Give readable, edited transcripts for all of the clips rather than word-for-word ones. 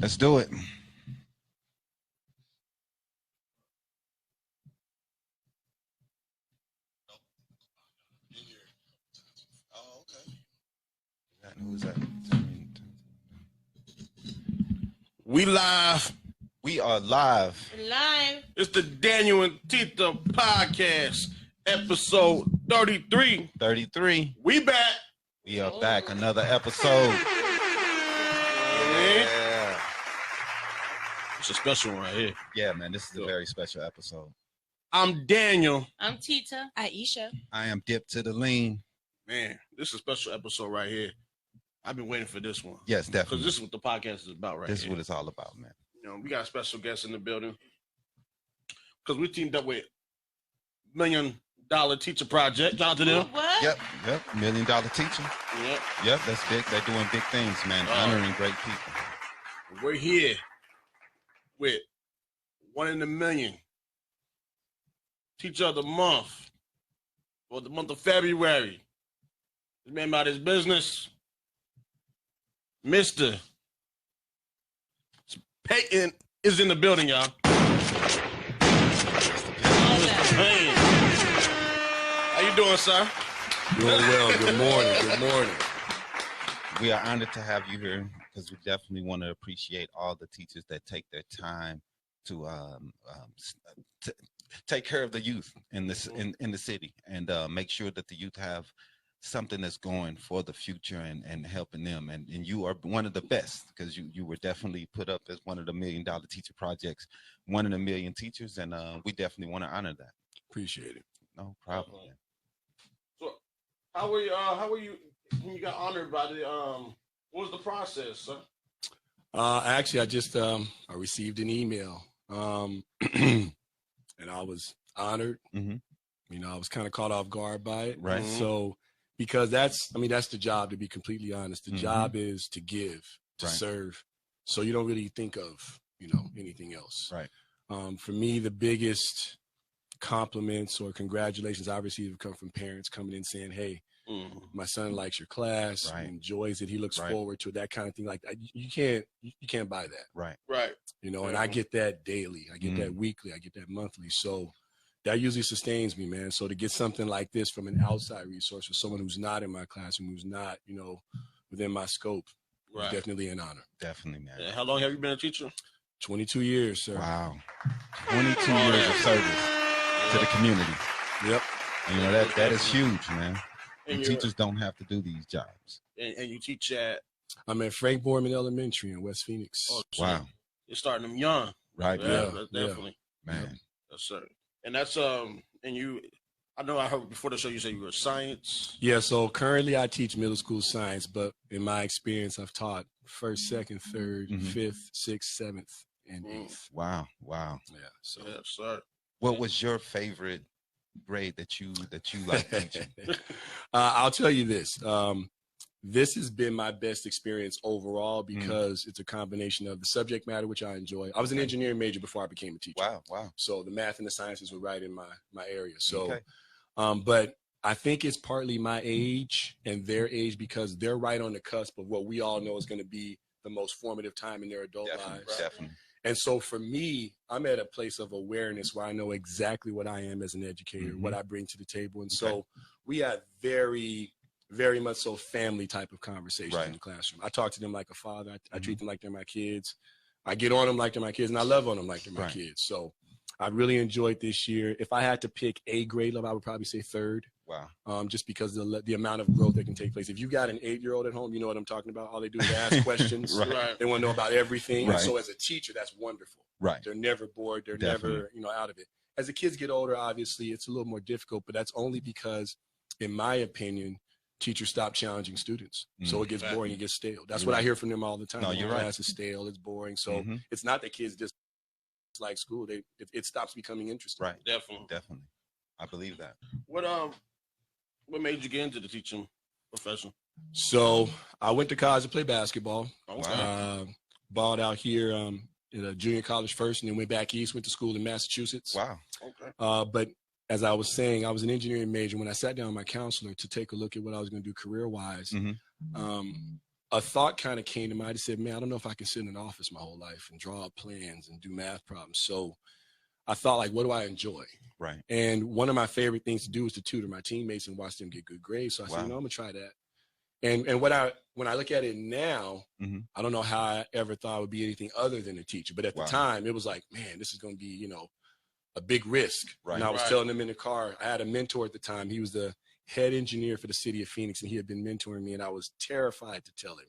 Let's do it. Oh, okay. Who's that? We live. We are live. Live. It's the DanYo&Tita podcast, episode 33. 33. We back. We are back. Another episode. Yeah. It's a special one right here. Yeah, man. This is a very special episode. I'm Daniel. I'm Tita. Aisha. I am Dip to the Lean. Man, this is a special episode right here. I've been waiting for this one. Yes, definitely. Because this is what the podcast is about right This here. is what it's all about, man. You know, we got special guests in the building. Because we teamed up with $1 Million Teacher Project. Shout out to them. What? Yep. $1 Million Teacher. Yep. That's big. They're doing big things, man. Honoring great people. We're here with 1 in a Million Teacher of the Month for the month of February. This man about his business. Mr. Payton is in the building, y'all. Hey. How you doing, sir? Doing well. Good morning. Good morning. We are honored to have you here because we definitely want to appreciate all the teachers that take their time to take care of the youth in this in the city and make sure that the youth have something that's going for the future and helping them. And you are one of the best because you were definitely put up as one of the $1 Million Teacher Projects, 1 in a million teachers, and we definitely want to honor that. Appreciate it. No problem. So, how were you when you got honored by the what was the process, sir? Actually, I just I received an email, and I was honored. Mm-hmm. You know, I was kind of caught off guard by it. Right. So, because that's the job, to be completely honest. The Mhm. job is to give, to Right. serve. So you don't really think of, anything else. Right. For me, the biggest compliments or congratulations I receive have come from parents coming in saying, "Hey, my son likes your class, Right. he enjoys it, he looks Right. forward to it," that kind of thing. Like you can't buy that, Right. Right. and I get that daily, I get that weekly, I get that monthly. So that usually sustains me, man. So to get something like this from an outside resource, or someone who's not in my classroom, who's not, within my scope, Right. is definitely an honor. Definitely, man. Yeah, how long have you been a teacher? 22 years, sir. Wow. 22 years of service to the community. Yep. And, that is huge, man. And And teachers don't have to do these jobs. And you teach at I'm at Frank Borman Elementary in West Phoenix. Wow. You're starting them young. Right. Yeah, Yeah. that's definitely. Man. Yes, sir. And that's and you. I know I heard before the show you said you were science. Yeah, so currently I teach middle school science, but in my experience, I've taught first, second, third, Mhm. fifth, sixth, seventh, and eighth. Wow. Wow. Yeah. So Yes, sir. What was your favorite grade that you like teaching? I'll tell you this. This has been my best experience overall because it's a combination of the subject matter, which I enjoy. I was an engineering major before I became a teacher. Wow. Wow. So the math and the sciences were right in my area. So, Okay. but I think it's partly my age and their age because they're right on the cusp of what we all know is going to be the most formative time in their adult lives. Definitely. And so for me, I'm at a place of awareness where I know exactly what I am as an educator, what I bring to the table. And so we have very, very much so family type of conversation in the classroom. I talk to them like a father. I treat them like they're my kids. I get on them like they're my kids, and I love on them like they're my kids. So I really enjoyed this year. If I had to pick a grade level, I would probably say third. Wow. Just because the amount of growth that can take place. If you got an 8-year-old at home, you know what I'm talking about. All they do is ask questions. Right. They want to know about everything. Right. And so as a teacher, that's wonderful. Right. They're never bored. They're never, out of it. As the kids get older, obviously, it's a little more difficult, but that's only because, in my opinion, teachers stop challenging students. So it gets boring, it gets stale. That's what I hear from them all the time. No, you're right. Class is stale, it's boring. So it's not that kids just like school. It stops becoming interesting. Right. Definitely. I believe that. What made you get into the teaching profession? So I went to college to play basketball. Okay. Balled out here at a junior college first, and then went back east, went to school in Massachusetts. Wow. Okay. But as I was saying, I was an engineering major. When I sat down with my counselor to take a look at what I was going to do career-wise, a thought kind of came to mind. I said, man, I don't know if I can sit in an office my whole life and draw up plans and do math problems. So I thought, like, what do I enjoy? Right. And one of my favorite things to do is to tutor my teammates and watch them get good grades. So I said, I'm gonna try that. And when I look at it now, I don't know how I ever thought I would be anything other than a teacher. But at the time, it was like, man, this is gonna be, a big risk. Right. And I was telling them in the car, I had a mentor at the time. He was the head engineer for the city of Phoenix, and he had been mentoring me, and I was terrified to tell him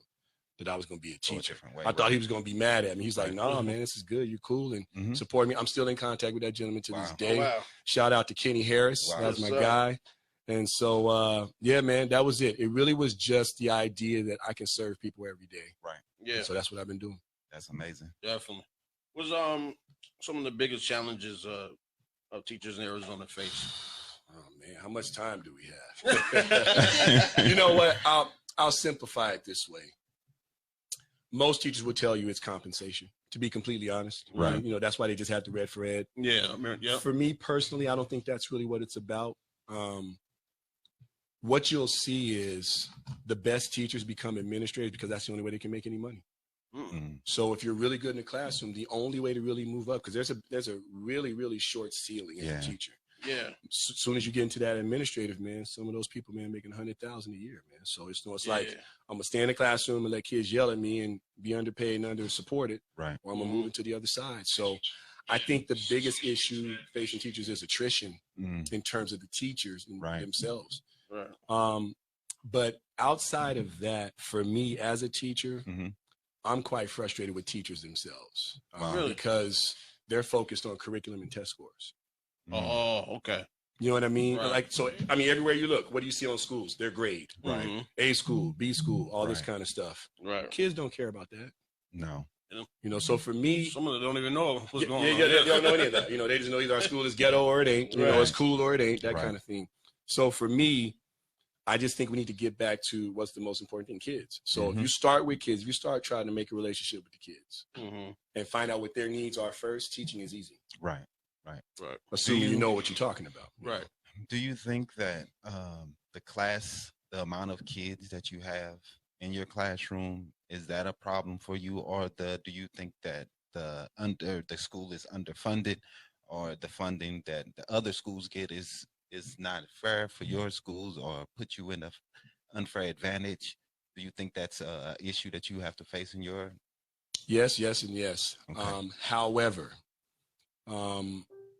that I was going to be a teacher. I thought he was going to be mad at me. He's like, no, man, this is good. You're cool, and support me. I'm still in contact with that gentleman to this day. Oh, wow. Shout out to Kenny Harris. That's my guy. And so, yeah, man, that was it. It really was just the idea that I can serve people every day. Right. Yeah. And so that's what I've been doing. That's amazing. Definitely. Was some of the biggest challenges of teachers in Arizona face? Oh man, how much time do we have? You know what? I'll simplify it this way. Most teachers will tell you it's compensation, to be completely honest. Right. That's why they just have the red for ed. Yeah. Yeah. For me personally, I don't think that's really what it's about. What you'll see is the best teachers become administrators because that's the only way they can make any money. So if you're really good in the classroom, the only way to really move up, because there's a really, really short ceiling as a teacher. Yeah. As soon as you get into that administrative, man, some of those people, man, making $100,000 a year, man. So it's like I'm gonna stay in the classroom and let kids yell at me and be underpaid and under supported, right? Or I'm gonna move into the other side. So I think the biggest issue facing teachers is attrition in terms of the teachers and themselves. Right. But outside of that, for me as a teacher, I'm quite frustrated with teachers themselves because they're focused on curriculum and test scores. Oh, okay. You know what I mean? Right. Everywhere you look, what do you see on schools? Their grade. Right. A school, B school, all this kind of stuff. Right. Kids don't care about that. No. So for me, some of them don't even know what's going on. Yeah, they don't know any of that. They just know either our school is ghetto or it ain't. It's cool or it ain't. That kind of thing. So for me, I just think we need to get back to what's the most important thing, kids. So if you start with kids, if you start trying to make a relationship with the kids and find out what their needs are first, teaching is easy. Right. Assuming you know what you're talking about. Right. Do you think that the amount of kids that you have in your classroom, is that a problem for you, or do you think that the school is underfunded, or the funding that the other schools get is not fair for your schools, or put you in an unfair advantage? Do you think that's an issue that you have to face in your? Yes, and yes. Okay. However,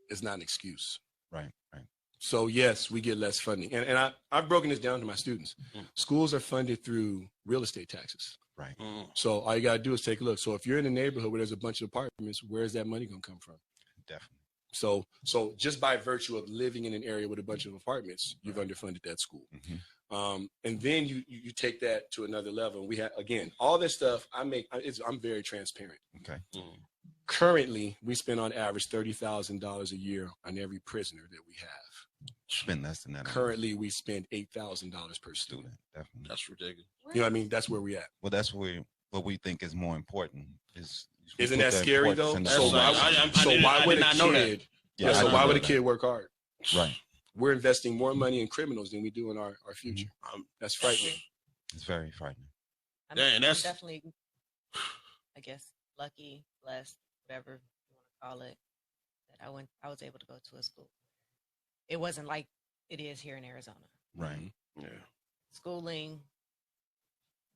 it's not an excuse. Right. So yes, we get less funding. And I've broken this down to my students. Schools are funded through real estate taxes. Right. So all you got to do is take a look. So if you're in a neighborhood where there's a bunch of apartments, where's that money going to come from? Definitely. So just by virtue of living in an area with a bunch of apartments, you've underfunded that school. And then you take that to another level. And we have, again, all this stuff I'm very transparent. Okay. Currently, we spend on average $30,000 a year on every prisoner that we have. Spend less than that. Currently, we spend $8,000 per student. Definitely. That's ridiculous. You know what I mean? That's where we at. Well, that's what we think is more important. Isn't that scary though? So why would a kid work hard? Right. We're investing more money in criminals than we do in our future. That's frightening. It's very frightening. I'm definitely, I guess, lucky, blessed, whatever you want to call it, that I was able to go to a school. It wasn't like it is here in Arizona. Right. Yeah. Schooling,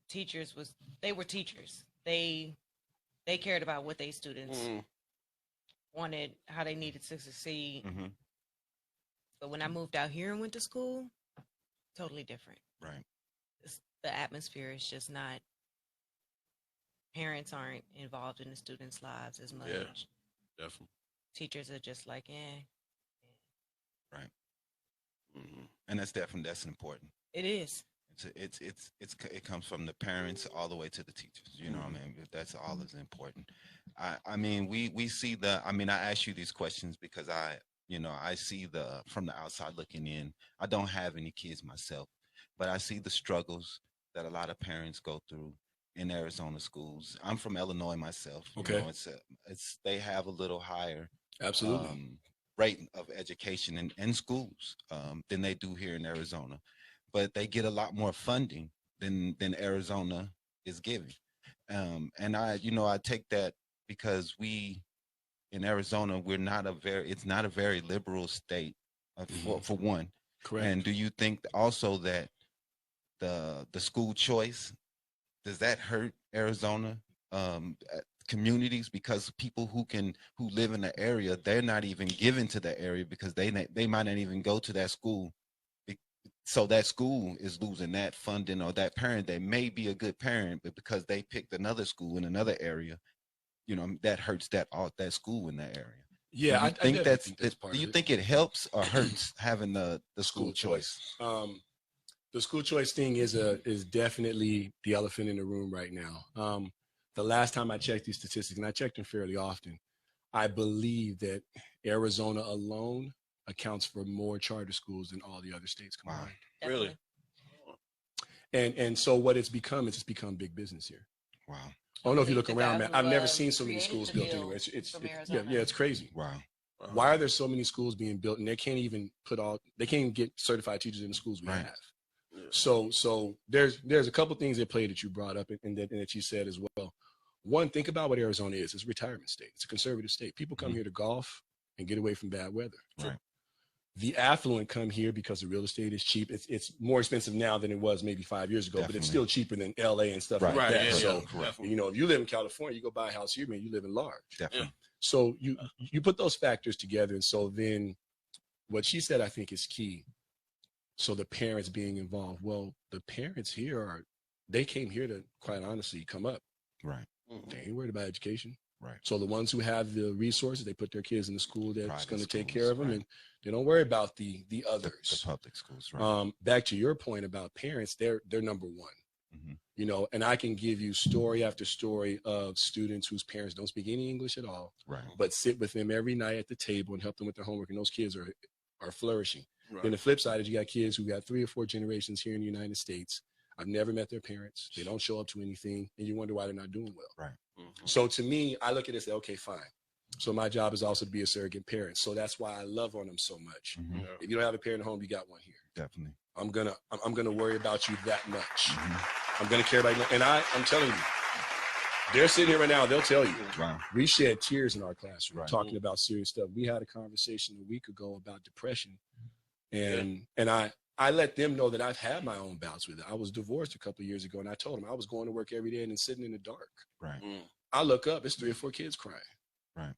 teachers were teachers. They cared about what they students wanted, how they needed to succeed. But when I moved out here and went to school, totally different. Right. The atmosphere is just not. Parents aren't involved in the students' lives as much. Yeah, definitely. Teachers are just like, Right. And that's important. It is. It comes from the parents all the way to the teachers. You know what I mean? That's all is important. I mean, we see I ask you these questions because I see from the outside looking in. I don't have any kids myself, but I see the struggles that a lot of parents go through in Arizona schools. I'm from Illinois myself. Okay. They have a little higher rate of education in schools than they do here in Arizona, but they get a lot more funding than Arizona is giving. And I take that because we in Arizona, it's not a very liberal state for one. Correct. And do you think also that the school choice, does that hurt Arizona communities, because people who live in the area, they're not even given to the area because they might not even go to that school. So that school is losing that funding, or that parent, they may be a good parent, but because they picked another school in another area, that hurts that school in that area. Yeah, I think that's part do you of it. think it helps or hurts having the school choice? The school choice thing is definitely the elephant in the room right now. The last time I checked these statistics, and I checked them fairly often, I believe that Arizona alone accounts for more charter schools than all the other states combined. Wow. Really? And so what it's become big business here. Wow. I don't know if you look around, man. I've never seen so many schools built anywhere. It's crazy. Wow. Why are there so many schools being built, and they can't even get certified teachers in the schools we have? So there's a couple things at play that you brought up and that you said as well. One, think about what Arizona is. It's a retirement state. It's a conservative state. People come here to golf and get away from bad weather. Right. The affluent come here because the real estate is cheap. It's more expensive now than it was maybe 5 years ago, but it's still cheaper than LA and stuff like that. Yeah, so, if you live in California, you go buy a house here, man, you live in large. Definitely. So you put those factors together. And so then what she said, I think, is key. So the parents being involved. Well, the parents here they came here to, quite honestly, come up. Right. They ain't worried about education. Right. So the ones who have the resources, they put their kids in the school that's going to take schools, care of them, and they don't worry about the others. The public schools, right? Back to your point about parents, they're number one. Mm-hmm. And I can give you story after story of students whose parents don't speak any English at all, right, but sit with them every night at the table and help them with their homework, and those kids are flourishing. Right. Then the flip side is you got kids who got 3 or 4 generations here in the United States. I've never met their parents. They don't show up to anything, and you wonder why they're not doing well. Right. Mm-hmm. So to me, I look at it and say, okay, fine. So my job is also to be a surrogate parent. So that's why I love on them so much. Mm-hmm. Yeah. If you don't have a parent at home, you got one here. Definitely. I'm gonna worry about you that much. Mm-hmm. I'm gonna care about you. And I'm telling you, they're sitting here right now. They'll tell you. Wow. We shed tears in our classroom Right. talking about serious stuff. We had a conversation a week ago about depression, and I let them know that I've had my own bouts with it. I was divorced a couple of years ago, and I told them I was going to work every day and then sitting in the dark. Right. Mm. I look up, it's 3 or 4 kids crying. Right.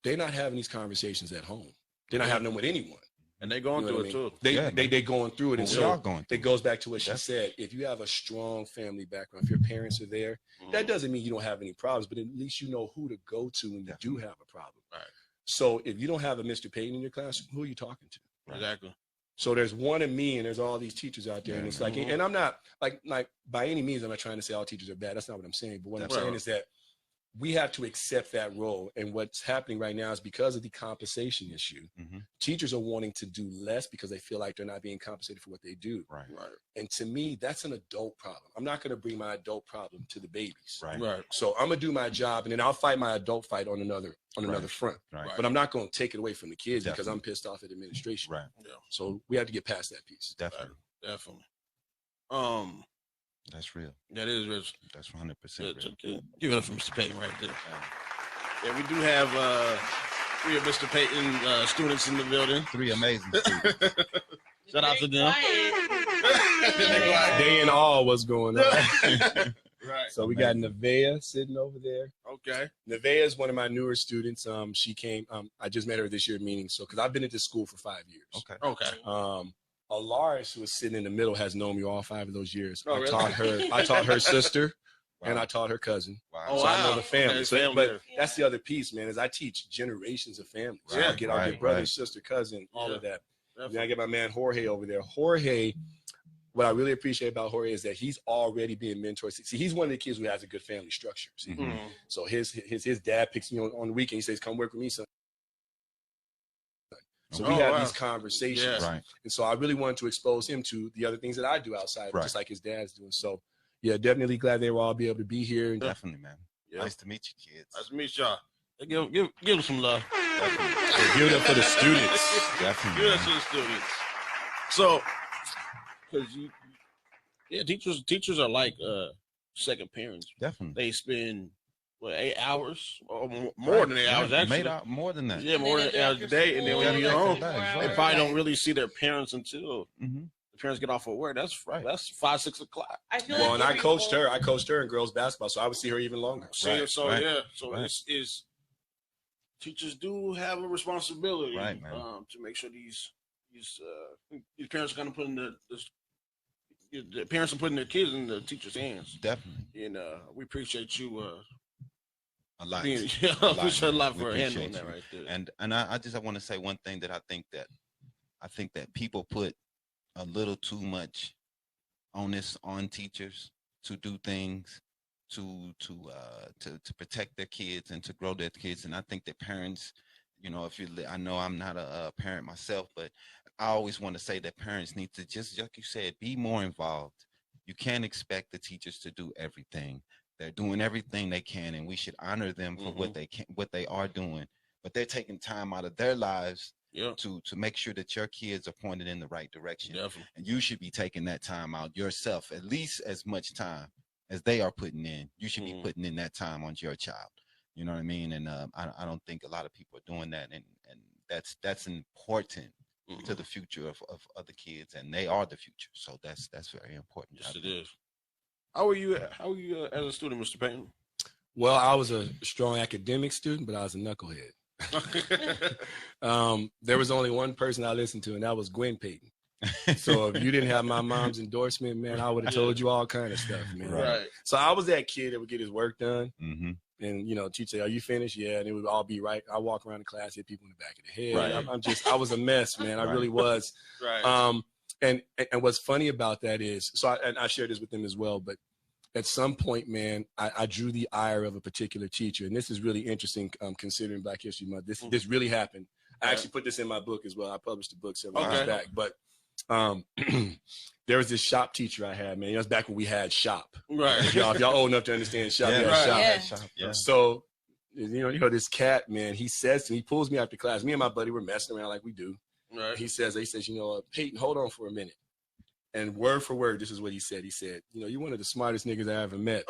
They're not having these conversations at home. They're not having them with anyone. And they're going through it too. They going through it. And we are so going through it goes back to what she said. If you have a strong family background, if your parents are there, that doesn't mean you don't have any problems, but at least you know who to go to when you do have a problem. Right. So if you don't have a Mr. Payton in your class, who are you talking to? Right. Exactly. So there's one of me, and there's all these teachers out there, and it's like, and I'm not like by any means, I'm not trying to say all teachers are bad. That's not what I'm saying. But what I'm saying is that we have to accept that role. And what's happening right now is because of the compensation issue, teachers are wanting to do less because they feel like they're not being compensated for what they do. Right. Right. And to me, that's an adult problem. I'm not going to bring my adult problem to the babies. Right. Right. So I'm going to do my job, and then I'll fight my adult fight on another front. Right. But I'm not going to take it away from the kids because I'm pissed off at administration. Right. Yeah. So we have to get past that piece. Definitely. Definitely. That's real. That is rich. That's 100% real. Give it up for Mr. Payton right there. Yeah, we do have 3 of Mr. Payton students in the building. 3 amazing students. Shout out to them. They in all what's going on. Right. So we got Nevaeh sitting over there. Okay. Nevaeh is one of my newer students. She came. I just met her this year meeting. So because I've been at this school for 5 years. Okay. Okay. Alaris, who is sitting in the middle, has known me all 5 of those years. Oh, really? I taught her sister, Wow. and I taught her cousin. Wow. Oh, So I know the family. Okay, So, family but there. that's the other piece, man, is I teach generations of families. So Yeah. I get our brother, sister, cousin, all of that. Then I get my man Jorge over there. Jorge, what I really appreciate about Jorge is that he's already being mentored. See, he's one of the kids who has a good family structure. See? Mhm. So his dad picks me on the weekend. He says, "Come work with me, son." So we have these conversations. Yeah. Right. And so I really wanted to expose him to the other things that I do outside, Right. just like his dad's doing. So, yeah, definitely glad they will all be able to be here. And Definitely, man. Yeah. Nice to meet you, kids. Nice to meet y'all. Give them some love. give it up for the students. Definitely. Give it man. up to the students. So, because teachers are like second parents. Definitely. They spend 8 hours or more than 8 hours actually. Made out more than that. Yeah, more than 8 hours a day, and then when you're home, they probably don't really see their parents until the parents get off of work. That's 5, 6 o'clock. I feel well, and I coached her in girls basketball, so I would see her even longer. It's teachers do have a responsibility, right, man. To make sure these parents are going to put in the parents are putting their kids in the teachers' hands. Definitely. And we appreciate you a lot. Appreciate a lot for handling that right there. And I want to say one thing that I think that people put a little too much onus on teachers to do things to protect their kids and to grow their kids. And I think that parents, I know I'm not a parent myself, but I always want to say that parents need to just like you said, be more involved. You can't expect the teachers to do everything. They're doing everything they can, and we should honor them for what they are doing. But they're taking time out of their lives to make sure that your kids are pointed in the right direction. Definitely. And you should be taking that time out yourself, at least as much time as they are putting in. You should be putting in that time on your child. You know what I mean? And I don't think a lot of people are doing that, and that's important to the future of the kids, and they are the future. So that's very important. Yes, it is. How are you as a student, Mr. Payton? Well, I was a strong academic student, but I was a knucklehead. There was only one person I listened to, and that was Gwen Payton. So if you didn't have my mom's endorsement, man, I would have told you all kind of stuff, man. Right. So I was that kid that would get his work done. And, teacher say, are you finished? Yeah. And it would all be right. I walk around the class, hit people in the back of the head. Right. I was a mess, man. I really was. Right. And what's funny about that is, I shared this with them as well, but at some point, man, I drew the ire of a particular teacher. And this is really interesting, considering Black History Month. This really happened. I actually put this in my book as well. I published a book several years back. But there was this shop teacher I had, man. It was back when we had shop. Right. If y'all old enough to understand shop, Shop. Yeah. So, this cat, man, he says to me, he pulls me after class. Me and my buddy were messing around like we do. Right. He says, Payton, hold on for a minute. And word for word, this is what he said. He said, you're one of the smartest niggas I ever met.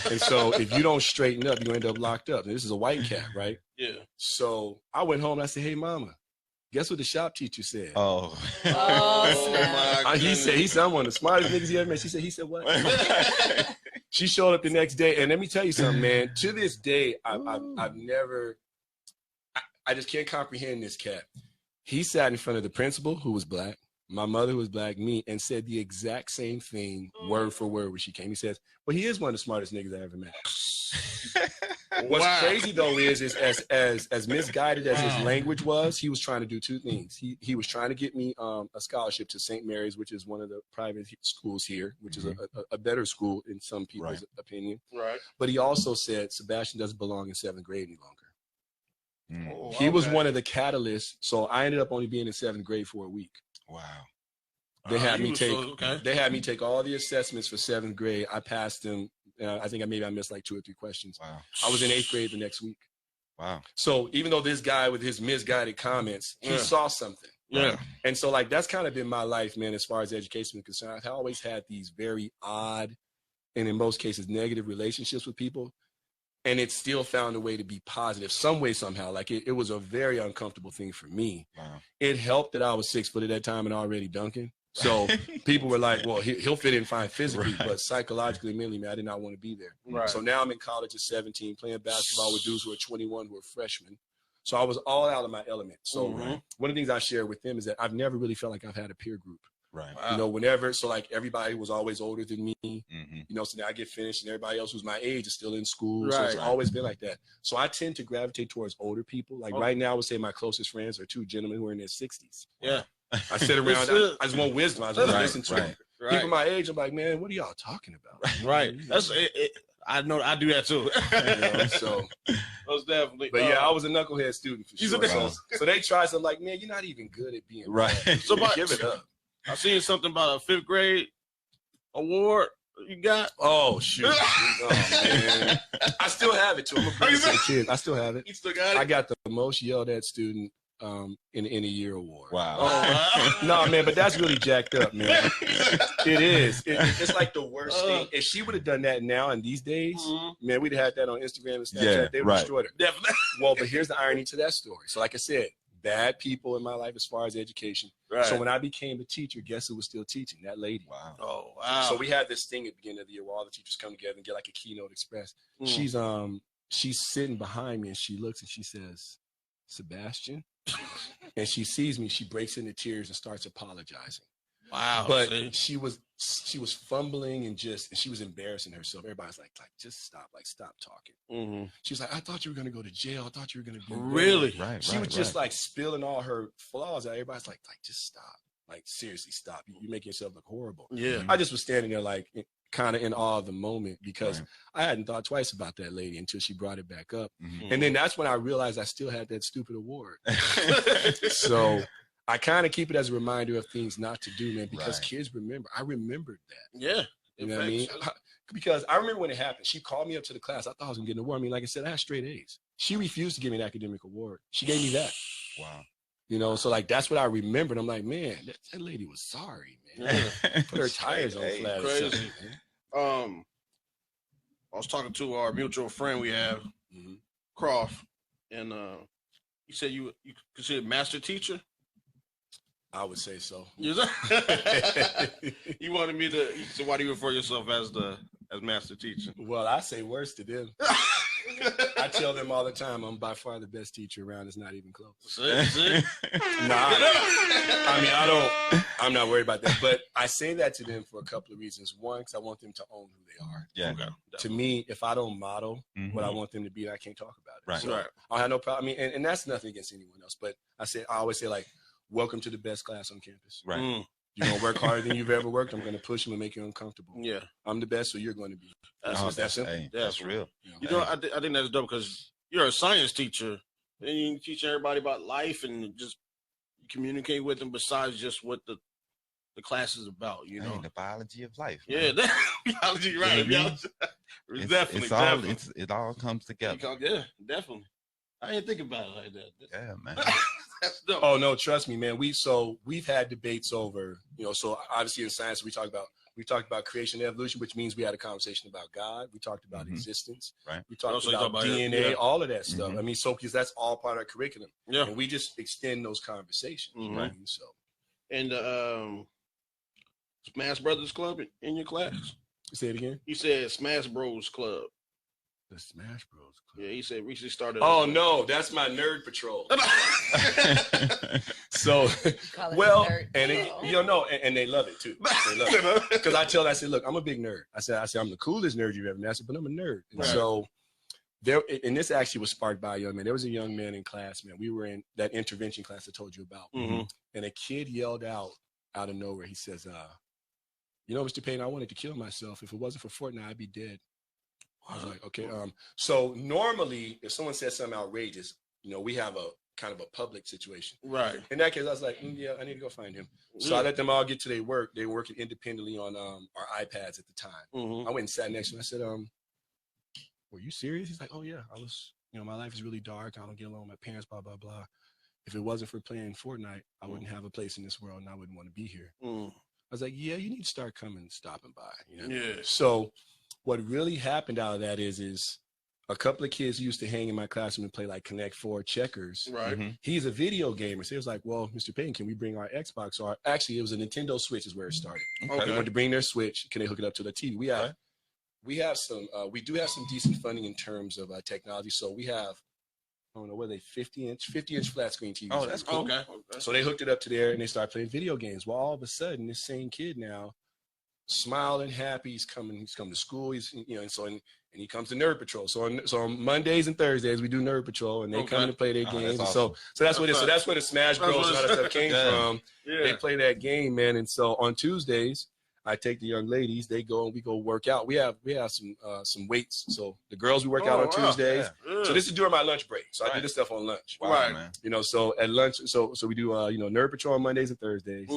And so if you don't straighten up, you end up locked up. And this is a white cat, right? Yeah. So I went home and I said, hey, mama, guess what the shop teacher said? Oh my he said, I'm one of the smartest niggas he ever met. He said, what? She showed up the next day. And let me tell you something, man. To this day, I've never, I just can't comprehend this cat. He sat in front of the principal, who was Black, my mother, who was Black, me, and said the exact same thing, word for word, when she came. He says, well, he is one of the smartest niggas I ever met. What's crazy, though, is as misguided as his language was, he was trying to do two things. He was trying to get me a scholarship to St. Mary's, which is one of the private schools here, which is a better school in some people's opinion. Right. But he also said Sebastian doesn't belong in 7th grade any longer. Oh, he was one of the catalysts. So I ended up only being in 7th grade for a week. Wow. They had me take all the assessments for 7th grade. I passed them. I think I missed like 2 or 3 questions. Wow. I was in 8th grade the next week. Wow. So even though this guy with his misguided comments, he saw something. Yeah. And so that's kind of been my life, man, as far as education is concerned. I've always had these very odd and in most cases negative relationships with people. And it still found a way to be positive some way, somehow. Like it was a very uncomfortable thing for me. Wow. It helped that I was 6 foot at that time and already dunking. So people were like, well, he'll fit in fine physically, but psychologically, mentally, man, I did not want to be there. Right. So now I'm in college at 17, playing basketball with dudes who are 21, who are freshmen. So I was all out of my element. So one of the things I share with them is that I've never really felt like I've had a peer group. Right. Whenever, so like everybody was always older than me, so now I get finished and everybody else who's my age is still in school. So it's always been like that. So I tend to gravitate towards older people. Like right now, I would say my closest friends are 2 gentlemen who are in their 60s. Yeah. I sit around, I just want wisdom. I just listen to them. Right. People my age, I'm like, man, what are y'all talking about? Right. That's it. I know I do that too. So most definitely. But yeah, I was a knucklehead student for sure. So they try something like, man, you're not even good at being right. So give it up. I seen something about a 5th grade award you got. Oh shoot! Man. I still have it too. I'm a pretty kid. I still have it. You still got it? I got the most yelled at student in a year award. Wow. Oh, No, man, but that's really jacked up, man. It is. It's like the worst thing. If she would have done that now in these days, man, we'd have had that on Instagram and Snapchat. Yeah, They would have right. destroyed her. definitely. Well, but here's the irony to that story. So like I said, bad people in my life as far as education. Right. So when I became a teacher, guess who was still teaching? That lady. Wow. Oh, wow. So we had this thing at the beginning of the year where all the teachers come together and get like a keynote express. She's sitting behind me and she looks and she says, Sebastian. And she sees me, she breaks into tears and starts apologizing. Wow. But see? she was fumbling and she was embarrassing herself. Everybody's like, just stop, stop talking. She was like, I thought you were gonna go to jail. I thought you were gonna be really. Right. She was just like spilling all her flaws out. Everybody's like, just stop. Like seriously, stop. You make yourself look horrible. Yeah. I just was standing there like kind of in awe of the moment because I hadn't thought twice about that lady until she brought it back up. And then that's when I realized I still had that stupid award. So I kind of keep it as a reminder of things not to do, man, because kids remember. I remembered that. Yeah. You know what I mean? Because I remember when it happened. She called me up to the class. I thought I was going to get an award. I mean, like I said, I had straight A's. She refused to give me an academic award. She gave me that. Wow. You know, so like that's what I remembered. I'm like, man, that lady was sorry, man. Yeah. Put her tires on flat. Crazy. I was talking to our mutual friend we have, Croft, and he said you considered master teacher. I would say so. He wanted me to. So why do you refer yourself as master teacher? Well, I say worse to them. I tell them all the time I'm by far the best teacher around. It's not even close. See? I mean, I'm not worried about that. But I say that to them for a couple of reasons. One, because I want them to own who they are. Yeah. Okay. To me, if I don't model what I want them to be, I can't talk about it. Right. So Right. I have no problem. I mean, and that's nothing against anyone else. But I always say, like, welcome to the best class on campus. Right. You're going to work harder than you've ever worked. I'm going to push you and make you uncomfortable. Yeah. I'm the best, so you're going to be. That's simple. Hey, that's real. You know, I think that's dope because you're a science teacher and you teach everybody about life and just communicate with them besides just what the class is about, you know. Hey, the biology of life. Yeah, man. biology, right? It's Definitely. It all comes together. Yeah, definitely. I didn't think about it like that. Yeah, man. That's dope. Oh no, trust me, man. We've had debates over, so obviously in science we talked about creation and evolution, which means we had a conversation about God. We talked about existence. Right. We talked Also, about DNA, all of that stuff. I mean, because that's all part of our curriculum. Yeah. And we just extend those conversations. Right. So. And Smash Brothers Club in your class? Say it again. He said Smash Bros Club. The Smash Bros Club. Yeah, he said recently started. Oh no, that's my nerd patrol. So, Call it well, nerd and patrol. and they love it too. They love it because I said, look, I'm a big nerd. I said, I'm the coolest nerd you've ever met. I said, but I'm a nerd. And Right. so and this actually was sparked by a young man. There was a young man in class, man. We were in that intervention class I told you about, and a kid yelled out of nowhere. He says, Mr. Payton, I wanted to kill myself. If it wasn't for Fortnite, I'd be dead. I was like, okay. So normally, if someone says something outrageous, we have a kind of a public situation. Right. In that case, I was like, yeah, I need to go find him. So I let them all get to their work. They were working independently on our iPads at the time. I went and sat next to him. I said, were you serious? He's like, oh yeah, I was, my life is really dark. I don't get along with my parents, blah, blah, blah. If it wasn't for playing Fortnite, I wouldn't have a place in this world and I wouldn't want to be here. I was like, yeah, you need to start stopping by. Yeah. So what really happened out of that is a couple of kids used to hang in my classroom and play like Connect 4 checkers. Right. He's a video gamer. So he was like, well, Mr. Payton, can we bring our Xbox? Or actually, it was a Nintendo Switch is where it started. Okay. They wanted to bring their Switch. Can they hook it up to the TV? We do have some decent funding in terms of technology. So we have, I don't know, what are they, 50-inch flat screen TVs. Oh, that's cool. Okay. So they hooked it up to there and they started playing video games. Well, all of a sudden, this same kid now, smiling, happy, he's coming to school. He's, and he comes to Nerd Patrol. So on Mondays and Thursdays we do Nerd Patrol, and they come in to play their games. That's awesome. So that's where the Smash Bros and all that stuff came from. Yeah. They play that game, man. And so on Tuesdays, I take the young ladies. They go and we go work out. We have some weights. So the girls we work out on Tuesdays. Yeah. So this is during my lunch break. So I do this stuff on lunch. Wow, Right. man. So at lunch, so we do Nerd Patrol on Mondays and Thursdays.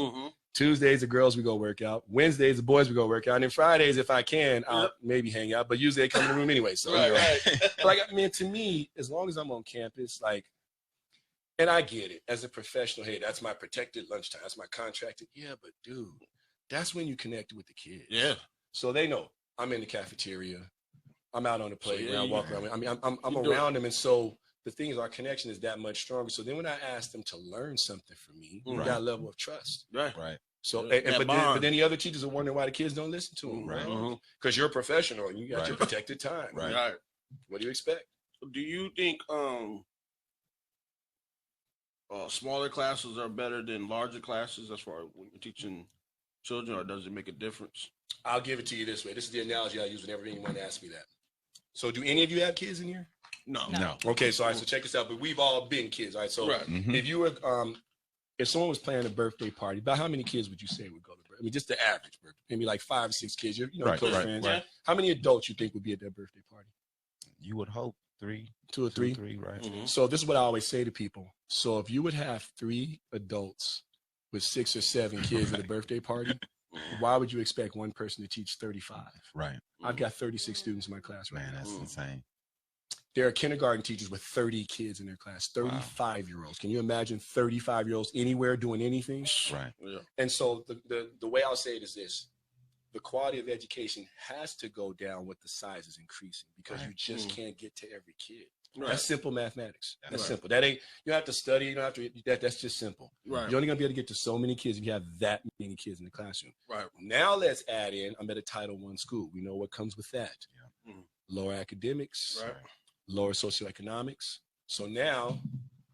Tuesdays, the girls we go work out. Wednesdays, the boys we go work out. And then Fridays, if I can, I'll maybe hang out. But usually they come in the room anyway. So Right. like, I mean, to me, as long as I'm on campus, like And I get it. As a professional, hey, that's my protected lunchtime. That's my contracted. Yeah, but dude, that's when you connect with the kids. Yeah. So they know I'm in the cafeteria. I'm out on the playground, walking around. I mean, I'm You do around them. And so the thing is, our connection is that much stronger. So then when I ask them to learn something from me, we got a level of trust. Right. Right. So, Yeah, but then the other teachers are wondering why the kids don't listen to them. Right. Because you're a professional and you got your protected time. Right. What do you expect? Do you think smaller classes are better than larger classes as far as when you're teaching children, or does it make a difference? I'll give it to you this way. This is the analogy I use whenever anyone asks me that. So do any of you have kids in here? No. Okay, so all right, so check this out. But we've all been kids, all right? So if you were, if someone was planning a birthday party, about how many kids would you say would go to birthday? I mean, just the average birthday, maybe like 5 or 6 kids. You know, close friends. Right. How many adults you think would be at their birthday party? You would hope 3, 2 or 3. 3, right? So this is what I always say to people. So if you would have 3 adults with 6 or 7 kids at a birthday party, why would you expect one person to teach 35? Right. I've got 36 students in my class right Man, now. that's insane. There are kindergarten teachers with 30 kids in their class, 35-year-olds. Can you imagine 35-year-olds anywhere doing anything? Right. Yeah. And so the way I'll say it is this. The quality of education has to go down with the size is increasing because you just can't get to every kid. Right. That's simple mathematics. That's Right. simple. That ain't, you don't have to study. You don't have to, that's just simple. Right. You're only going to be able to get to so many kids if you have that many kids in the classroom. Right. Now let's add in, I'm at a Title I school. We know what comes with that. Yeah. Lower academics, Right. lower socioeconomics. So now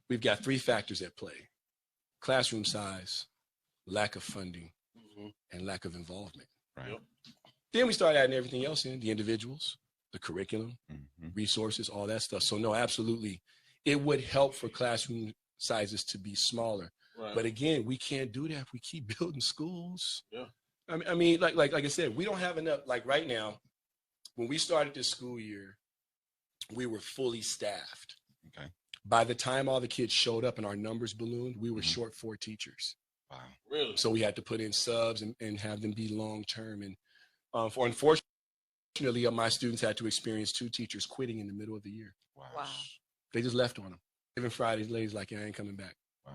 we've got 3 factors at play: classroom size, lack of funding, and lack of involvement. Right. Yep. Then we start adding everything else in, the individuals, the curriculum, resources, all that stuff. So no, absolutely. It would help for classroom sizes to be smaller. Right. But again, we can't do that if we keep building schools. Yeah. I mean, like I said, we don't have enough. Like right now, when we started this school year, we were fully staffed. Okay. By the time all the kids showed up and our numbers ballooned, we were short 4 teachers. Wow. Really? So we had to put in subs and have them be long-term. And unfortunately, my students had to experience 2 teachers quitting in the middle of the year. Wow. They just left on them. Even Fridays, ladies like, yeah, I ain't coming back. Wow.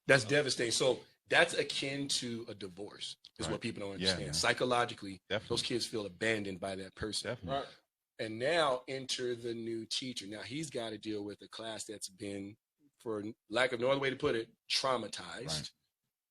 That's devastating. So that's akin to a divorce is what people don't understand. Yeah. Psychologically, Definitely. those kids feel abandoned by that person. Definitely. Right. And now enter the new teacher. Now he's got to deal with a class that's been, for lack of no other way to put it, traumatized. Right.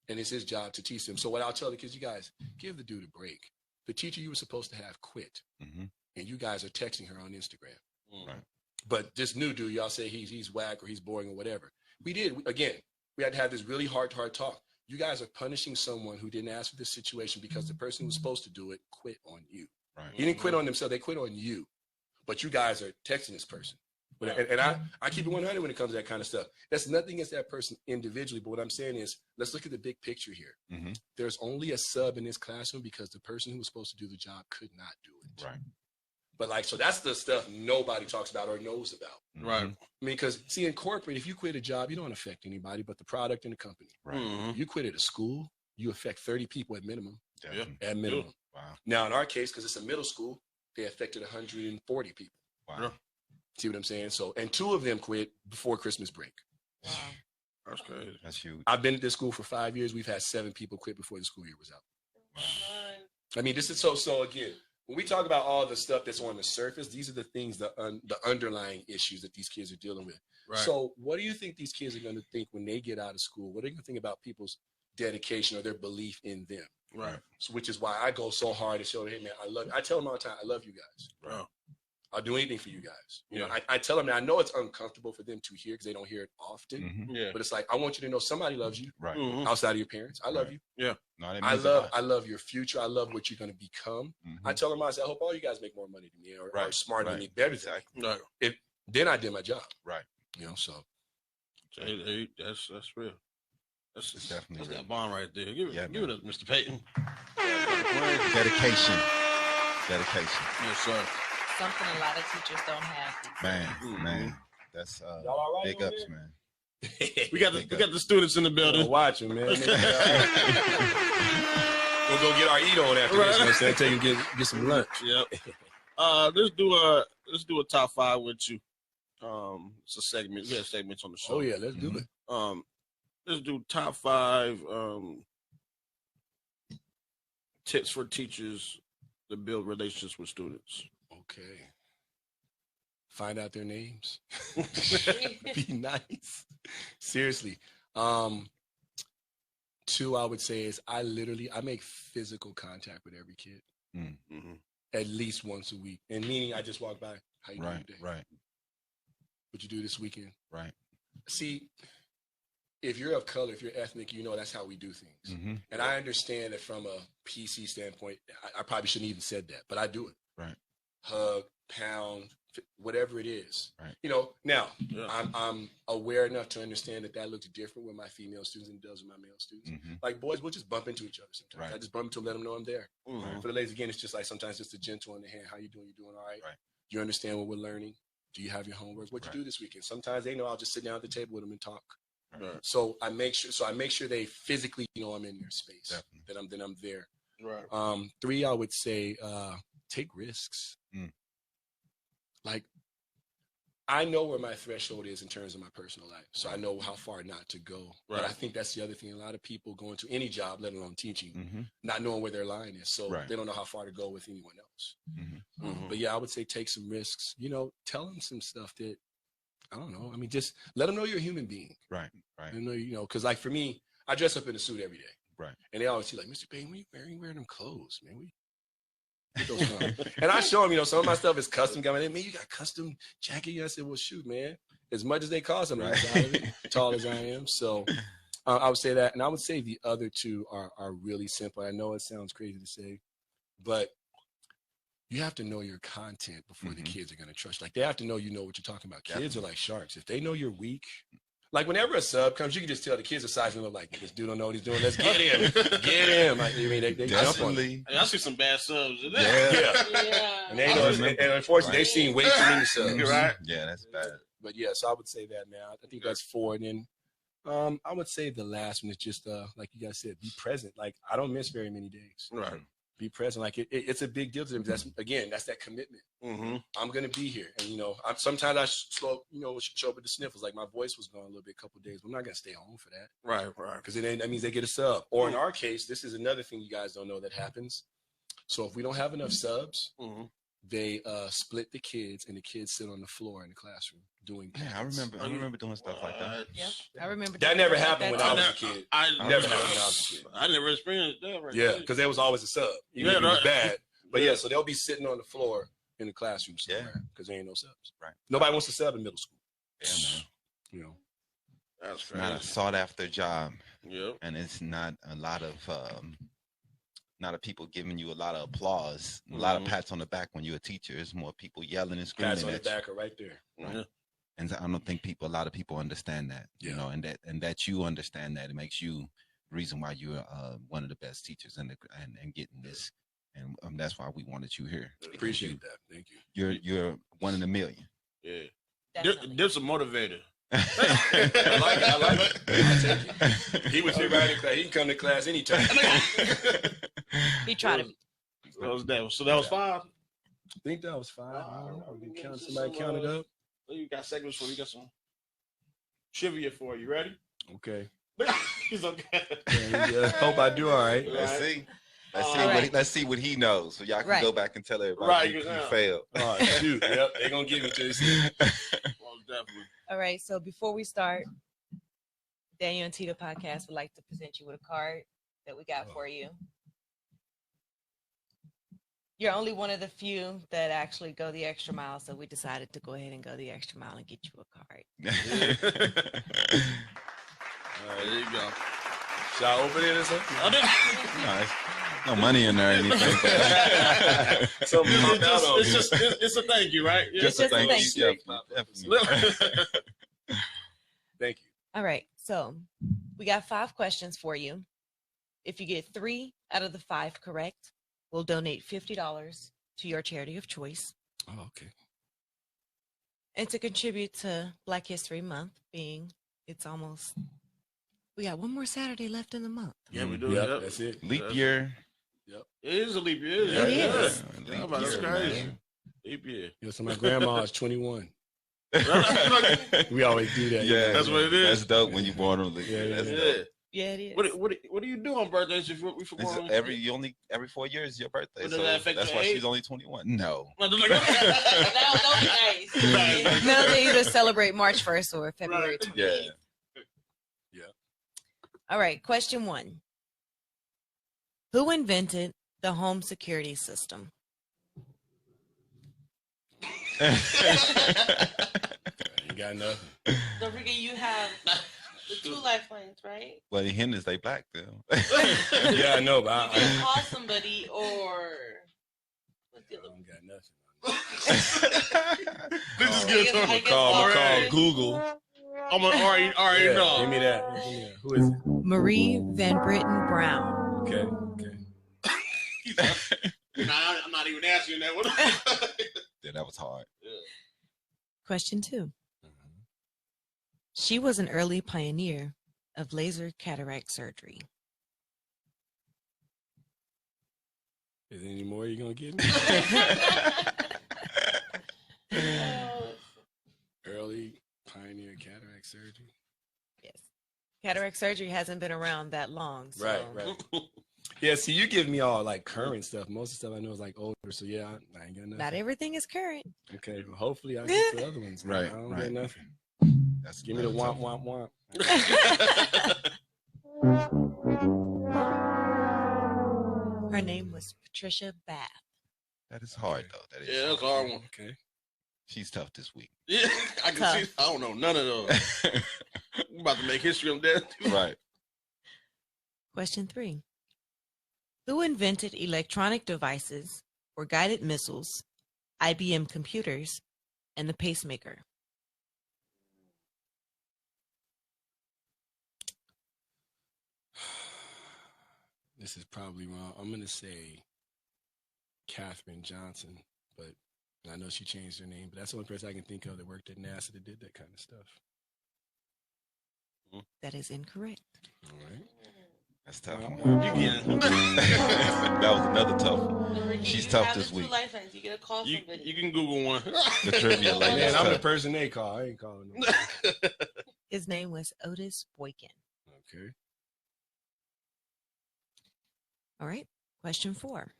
And it's his job to teach them. So what I'll tell the kids, you guys, give the dude a break. The teacher you were supposed to have quit. And you guys are texting her on Instagram. Right. But this new dude, y'all say he's whack or he's boring or whatever. We had to have this really hard talk. You guys are punishing someone who didn't ask for this situation because the person who was supposed to do it quit on you. Right. He didn't quit on themselves. They quit on you. But you guys are texting this person. And I keep it 100 when it comes to that kind of stuff. That's nothing against that person individually. But what I'm saying is, let's look at the big picture here. There's only a sub in this classroom because the person who was supposed to do the job could not do it. Right. But so that's the stuff nobody talks about or knows about. Right. I mean, because see, in corporate, if you quit a job, you don't affect anybody but the product and the company. Right. You quit at a school, you affect 30 people at minimum. Definitely. At minimum. Wow. Now, in our case, because it's a middle school, they affected 140 people. Wow. Yeah. See what I'm saying? So, and 2 of them quit before Christmas break. Wow. That's crazy. That's huge. I've been at this school for 5 years. We've had 7 people quit before the school year was out. I mean, this is so again, when we talk about all the stuff that's on the surface, these are the things, the underlying issues that these kids are dealing with. Right. So what do you think these kids are going to think when they get out of school? What are they going to think about people's dedication or their belief in them? Right. So, which is why I go so hard to show them, hey, man, I tell them all the time, I love you guys. Wow. I'll do anything for you guys. You know, Yeah. I tell them that I know it's uncomfortable for them to hear because they don't hear it often. Yeah. But it's like, I want you to know somebody loves you Right. outside of your parents. I love Right. you. Yeah. No, that I means a lot. love your future. I love what you're going to become. I tell them, I say, I hope all you guys make more money than me or Right. smarter than Right. me, better than me. Right. Then I did my job. Right. You know, so. Hey, that's real. It's definitely that's real. that bond right there. Give Yeah, it up, Mr. Payton. Dedication. Dedication. Yes, sir. Something a lot of teachers don't have. Man. That's Y'all all right big over ups, there? man. We got the students in the building. Watch them, man. We'll go get our eat on after this. You know what I'm saying? Take and get some lunch. Yep. Let's do a top 5 with you. It's a segment. We have segments on the show. Oh yeah, let's do it. Let's do top 5 tips for teachers to build relationships with students. Okay. Find out their names. Be nice. Seriously. 2, I would say, is I make physical contact with every kid. Mm-hmm. At least once a week. And meaning I just walk by. How you doing today? Right. What you do this weekend? Right. See, if you're of color, if you're ethnic, you know that's how we do things. Mm-hmm. And I understand that from a PC standpoint, I probably shouldn't even said that, but I do it. Right. Hug, pound, whatever it is. Right. You know, now I'm aware enough to understand that looks different with my female students than it does with my male students. Mm-hmm. Like boys, we'll just bump into each other sometimes. Right. I just bump into them, let them know I'm there. Mm-hmm. For the ladies, again, it's just like sometimes just a gentle on the hand. How you doing? You doing all right? Right. You understand what we're learning? Do you have your homework? What you do this weekend? Sometimes they know I'll just sit down at the table with them and talk. Right. So I make sure they physically know I'm in their space. Definitely. That I'm there. Right. 3, I would say take risks. Like I know where my threshold is in terms of my personal life. So I know how far not to go. Right. But I think that's the other thing. A lot of people go into any job, let alone teaching, not knowing where their line is. So they don't know how far to go with anyone else. But yeah, I would say take some risks. You know, tell them some stuff that, I don't know. I mean, just let them know you're a human being. Right. You know, because like for me, I dress up in a suit every day. Right. And they always see like, Mr. Payton, when you wearing them clothes, man? And I show them, you know, some of my stuff is custom. Man, you got custom jacket. I said, well, shoot, man. As much as they cost, I'm not tall as I am. So I would say that. And I would say the other 2 are really simple. I know it sounds crazy to say, but you have to know your content before the kids are going to trust. Like they have to know you know what you're talking about. Kids are like sharks. If they know you're weak, like whenever a sub comes, you can just tell the kids the size and they're like, this dude don't know what he's doing. Let's get him. Get him. Like, I mean, they jump on it. Hey, I see some bad subs. Yeah. And they know, and unfortunately, they've seen way too many subs. Right. Yeah, that's bad. But yeah, so I would say that, man. I think that's 4. And then I would say the last one is just, like you guys said, be present. Like I don't miss very many days. Right. Be present. Like it's a big deal to them. That's that commitment. I'm gonna be here, and you know, sometimes I show up with the sniffles. Like my voice was gone a little bit, a couple of days. But I'm not gonna stay home for that. Right. Because that means they get a sub. Or in our case, this is another thing you guys don't know that happens. So if we don't have enough subs, they split the kids, and the kids sit on the floor in the classroom doing. Yeah, I remember doing stuff like that. Yeah, I remember that never happened when I was a kid. Never happened when I was a kid. I never experienced that. Right. Yeah, because there was always a sub. Even if it was bad. But yeah, so they'll be sitting on the floor in the classroom somewhere because there ain't no subs. Right. Nobody wants to sub in middle school. Yeah, man. You know, that's it's not a sought after job. Yep. And it's not a lot of people giving you a lot of applause, a lot of pats on the back when you're a teacher. It's more people yelling and screaming. Pats on the back are right there. Right? Yeah. And I don't think a lot of people understand that. You know, and that you understand that, it makes you the reason why you're one of the best teachers and getting this. And that's why we wanted you here. Appreciate that. Thank you. You're one in a million. Yeah. There's a motivator. I like it. I take it. He was here right in class. He can come to class anytime. He tried to. So that was 5. I think that was 5. I don't know. Somebody counted up. You got segments for you. Got some trivia for you. Ready? Okay. He's okay. Hope I do all right. Let's see. Right. Let's see what he knows, so y'all can go back and tell everybody you failed. Oh, shoot. Yep, they're gonna give me to this. Well, definitely. All right. So before we start, DanYo&Tita podcast would like to present you with a card that we got for you. You're only one of the few that actually go the extra mile, so we decided to go ahead and go the extra mile and get you a card. All right, there you go. Should I open it or something? No money in there or anything. So it's a thank you, right? Yeah. Just a thank you. Thank you. All right. So we got 5 questions for you. If you get 3 out of the 5 correct, we'll donate $50 to your charity of choice. Oh, okay. And to contribute to Black History Month, we got one more Saturday left in the month. Yeah, we do. Yep, that's it. Leap year. Yep. It is a leap year. It is. That's crazy. Leap year. So my grandma is 21. We always do that. Yeah, that's what it is. That's dope when you born on the that's dope. Yeah, it is. What do you do on birthdays if we for born? Every 4 years is your birthday. But So does that affect that's your why age? she's only 21. No. No, don't be nice. No, they either celebrate March 1st or February 28th. Yeah. Yeah. All right, question 1. Who invented the home security system? You got nothing. Don't forget you have the 2 lifelines, right? Well, the hen is they black though. Yeah, I know, but You can call somebody or what's the I other don't got nothing. This is I good. guess- I guess Call already. Google. I'm already Yeah, know. give me that. Who is it? Marie Van Britten Brown. Okay. I'm not even asking that one. Yeah, that was hard. Question 2. She was an early pioneer of laser cataract surgery. Is there any more you gonna give me? Early pioneer cataract surgery. Yes. Cataract surgery hasn't been around that long. So. Right. Yeah, see, you give me all like current stuff. Most of the stuff I know is like older, so yeah, I ain't got nothing. Not everything is current. Okay, well, hopefully I get to other ones. Man. Right, I don't right. get nothing. That's Give me the another womp, tough womp, womp. Her name was Patricia Bath. That is hard though. That is Yeah, that's a hard one. Okay. She's tough this week. Yeah, I can Tough. see. I don't know none of those. We're about to make history on that. Right. Question 3. Who invented electronic devices or guided missiles, IBM computers, and the pacemaker? This is probably wrong. I'm gonna say Katherine Johnson, but I know she changed her name. But that's the only person I can think of that worked at NASA that did that kind of stuff. That is incorrect. All right. That's tough. You get it. That was another tough one. Don't forget She's you tough have this the 2 week. lifelines. You gotta call You somebody. can Google one. The trivia lady. Man, is I'm the tough. person they call. I ain't calling them. His name was Otis Boykin. Okay. All right. Question 4.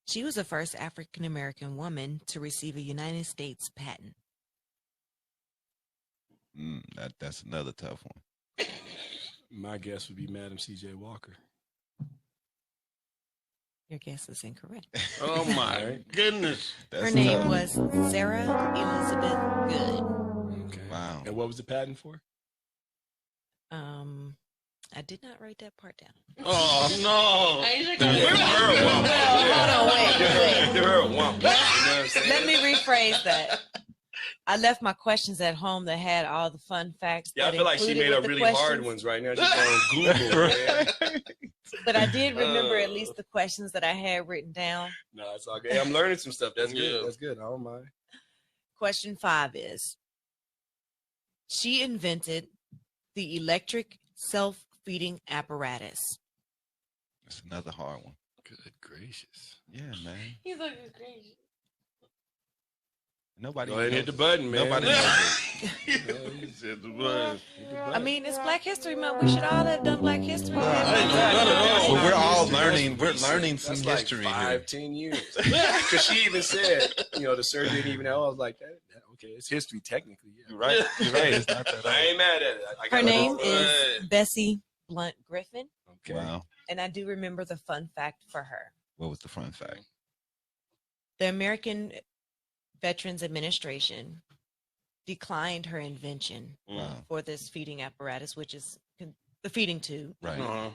She was the first African American woman to receive a United States patent. That's another tough one. My guess would be Madam C.J. Walker. Your guess is incorrect. Oh my goodness. That's Her name tough. was Sarah Elizabeth Good. Okay. Wow. And what was the patent for? I did not write that part down. Oh no. I usually Give her a womp. Hold on, wait. Give her a womp. You know what I'm saying? Let me rephrase that. I left my questions at home that had all the fun facts. Yeah, I that feel like she included made up with the really hard questions, ones right now. Just on Google, man. But I did remember at least the questions that I had written down. No, it's all good. Hey, I'm learning some stuff. That's good. Yeah. That's good. I don't mind. Question 5 is, she invented the electric self-feeding apparatus. That's another hard one. Good gracious. Yeah, man. He's like, it's crazy. Nobody. Go ahead and hit knows the button, man. Nobody knows He said the button. I mean, it's Black History Month. We should all have done Black History Month. I ain't know none of those. Well, we're all That's learning. We're recent. learning some That's like history 5-10 years. Because she even said, the surgery didn't even know. I was like, okay, it's history technically. Yeah. You're right. You're right. It's not that I old. ain't mad at it. I Her got name it. is Bessie Blunt Griffin, Okay. Wow. and I do remember the fun fact for her. What was the fun fact? The American Veterans Administration declined her invention Wow. for this feeding apparatus, which is the feeding tube. Right. Uh-huh.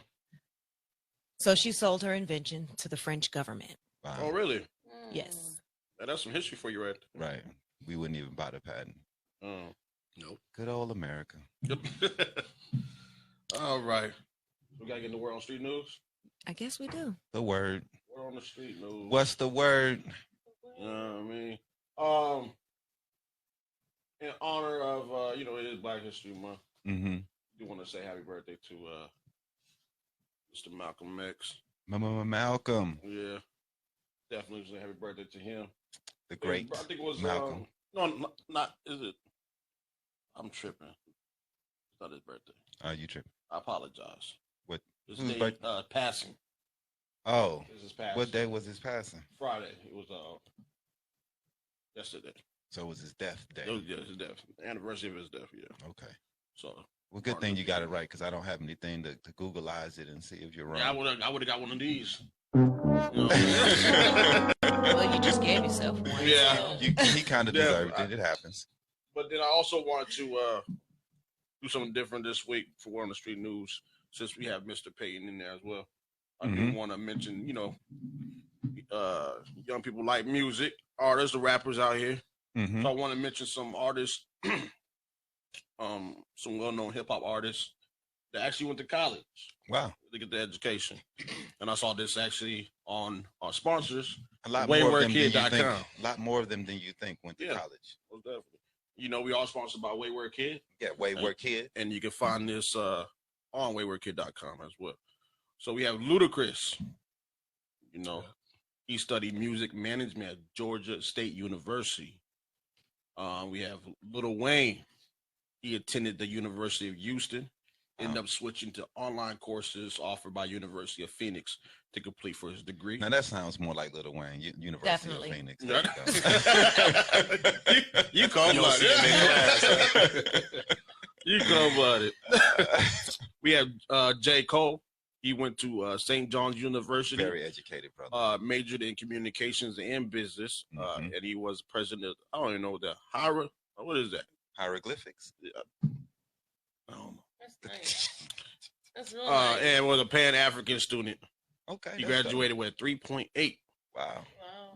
So she sold her invention to the French government. Wow. Oh really? Yes. Man, that's some history for you, right? Right. We wouldn't even buy the patent. Oh. Nope. Good old America. All right. We gotta get in the Word on Street News. I guess we do. The word. Word on the Street News. What's the word? You know what I mean? In honor of it is Black History Month. Mm-hmm. I do want to say happy birthday to Mr. Malcolm X. Malcolm, Yeah. Definitely say happy birthday to him. the great I think it was Malcolm. No, not is it? I'm tripping. It's not his birthday. You tripping? I apologize. What? His Whose day, birthday? passing. Oh, This is passing. what day was his passing? Friday. It was yesterday. So it was his death day. It was his death. Anniversary of his death. Yeah. Okay. So. Well, good thing you got it right because I don't have anything to Googleize it and see if you're wrong. Yeah, I would have got one of these. Well, you just gave yourself one. Yeah. So. He kind of deserved it. It happens. But then I also want to do something different this week for Word on the Street News, since we have Mr. Payton in there as well. I do want to mention, young people like music, artists, the rappers out here. So I want to mention some artists, some well-known hip-hop artists that actually went to college. Wow. To get the education. And I saw this actually on our sponsors, a lot more of them than you think. waywordkid.com. A lot more of them than you think went to college. Most definitely. We are sponsored by Wayword Kid. Yeah, Wayword Kid. And you can find this on waywordkid.com as well. So we have Ludacris. He studied music management at Georgia State University. We have Lil Wayne. He attended the University of Houston. Ended up switching to online courses offered by University of Phoenix to complete for his degree. Now that sounds more like Lil Wayne, University of Phoenix. You cold-blooded. You cold-blooded. We have J. Cole. He went to St. John's University. Very educated, brother. Majored in communications and business. And he was president. I don't even know what that. What is that? Hieroglyphics. Yeah. I don't know. That's nice. That's real nice. And was a Pan-African student. Okay. He graduated with 3.8. Wow.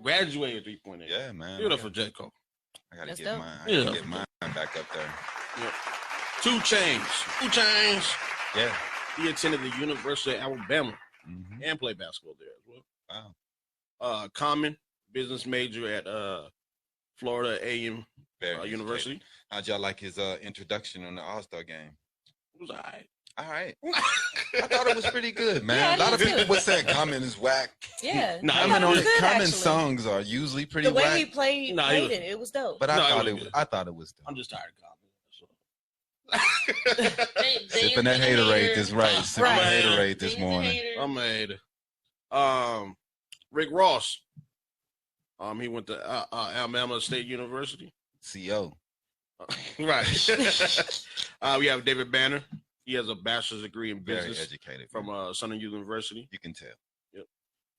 Graduated 3.8. Yeah, man. Beautiful, J. Cole. I gotta get mine. I gotta get mine back up there. Yep. 2 Chainz. Yeah. He attended the University of Alabama and played basketball there as well. Wow. Common, business major at Florida A&M University. How'd y'all like his introduction on the All-Star game? It was all right. All right. I thought it was pretty good, man. Yeah, a lot of people would say Common is whack. Yeah. Common songs are usually pretty whack. The way he played it was dope. But I thought it was dope. I'm just tired of Common. Sipping that haterade this Sipping that haterade this morning. I'm a hater. Rick Ross. He went to Alabama State University. CO. Right. We have David Banner. He has a bachelor's degree in business. Very educated. From Southern University. You can tell. Yep.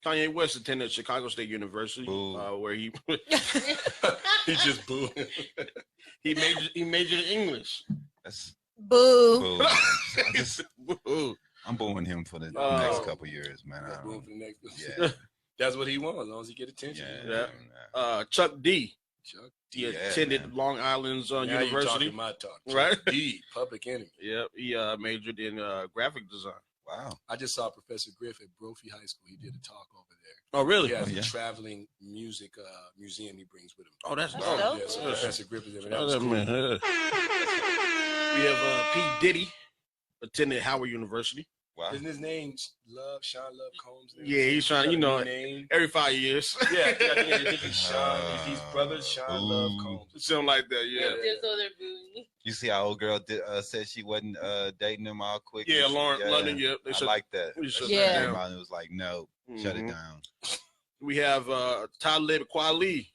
Kanye West attended Chicago State University, where he he just booed. He majored in English. That's boo. I'm booing him for the next couple years, man. Yeah. That's what he wants, as long as he get attention. Yeah. Chuck D. He attended Long Island's University. You're talking my talk. Right? D, Public Enemy. Yeah, he majored in graphic design. Wow. I just saw Professor Griff at Brophy High School. He did a talk over there. Oh, really? He has a traveling music museum he brings with him. Oh, that's dope. Yeah, so Professor Griff is there. That was cool. We have P. Diddy attended Howard University. Wow. Isn't his name Sean Love Combs? Yeah, he's trying, every 5 years. Yeah, I think he's Sean. He's brother Sean Love Combs. Something like that, yeah. You see how old girl said she wasn't dating him all quick? Yeah, Lauren London, yeah. I like that. Yeah. It was like, no, shut it down. We have Talib Kweli.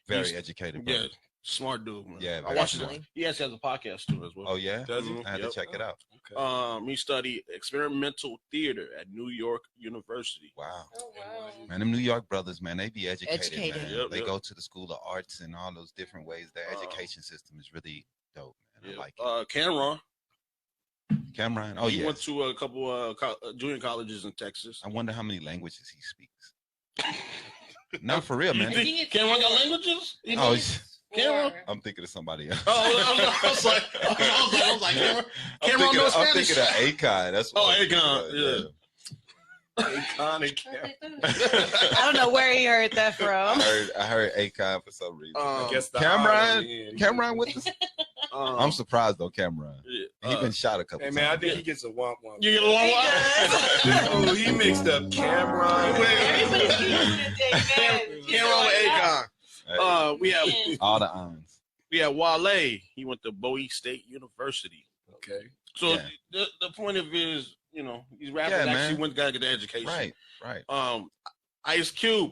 Very educated, brother. Yeah, smart dude, man. Yeah, I watched it. He has a podcast too as well. Oh, yeah? Does he? I had to check it out. Okay. He studied experimental theater at New York University. Wow. Oh, wow. Man, them New York brothers, man, they be educated. Man. Yep, they go to the School of Arts and all those different ways. Their education system is really dope, man. I like it. Cameron. Oh, he went to a couple junior colleges in Texas. I wonder how many languages he speaks. Not for real, man. Cameron got languages? Cameron? I'm thinking of somebody else. I was like, Cameron. Cameron knows Spanish. I'm thinking of Akon. That's what Akon. Yeah. Akon and Cameron. I don't know where he heard that from. I heard Akon for some reason. I guess Cameron with us. I'm surprised though, Cameron. He been shot a couple times. Man, I think he gets a womp womp. You get a womp womp? Oh, he mixed up Cameron. Everybody's using it. Cameron with Akon. We have we have all the ons. We had Wale. He went to Bowie State University. Okay. So Yeah. the point of it is, you know, these rappers Yeah, actually man. went got to get the education. Right. Ice Cube.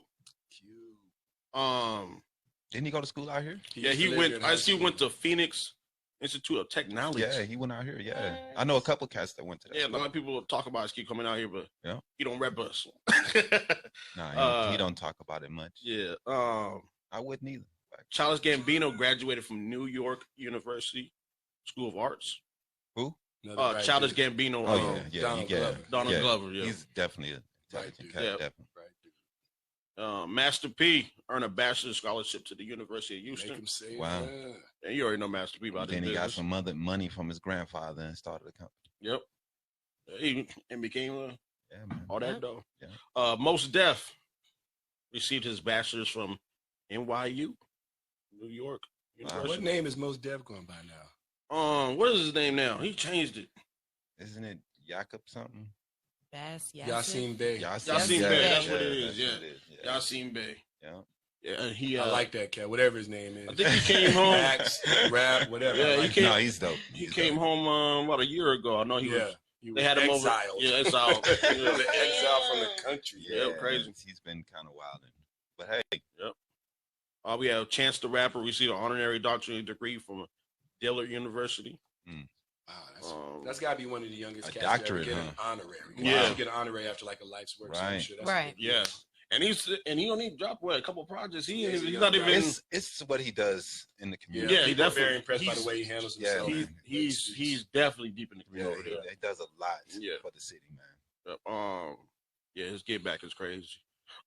Didn't he go to school out here? He went. Ice Cube went to Phoenix Institute of Technology. Yeah, he went out here. Yeah, I know a couple cats that went to that. Yeah, a school. lot of people talk about Ice Cube coming out here, but he don't rep us. Nah, he don't talk about it much. Yeah. I wouldn't either. Childish Gambino graduated from New York University School of Arts. Who? Childish Gambino. Oh yeah. Donald Glover. Yeah, he's definitely a intelligent cat. Definitely. Master P earned a bachelor's scholarship to the University of Houston. Wow. And you already know Master P about Then his he got business. some other money from his grandfather and started a company. Yep. And became all that though. Yeah. Most Def received his bachelor's from NYU, New York University. What name is Most Def going by now? What is his name now? He changed it. Isn't it Jakob something? Yasin Bey. Yasin Bey. That's what it is. Yeah. Yasin Bey. Yeah. Yeah, and he. I like that cat. Whatever his name is. I think he came home. Max, rap, whatever. Yeah, No, he's dope. He came home about a year ago. I know he was. They had him exiled. over. Yeah, exiled. He was exiled from the country. Yeah, crazy. He's been kind of wild. But hey. Yep. We have Chance the Rapper received an honorary doctorate degree from Dillard University. Wow, that's got to be one of the youngest cats doctorate, to ever get an honorary. Yeah, you get an honorary after like a life's work. Right. Right. Yeah. And he don't even drop a couple projects. He's not even. It's what he does in the community. Yeah, he definitely very impressed by the way he handles himself. Yeah, he's definitely deep in the community. He does a lot for the city, man. His get back is crazy.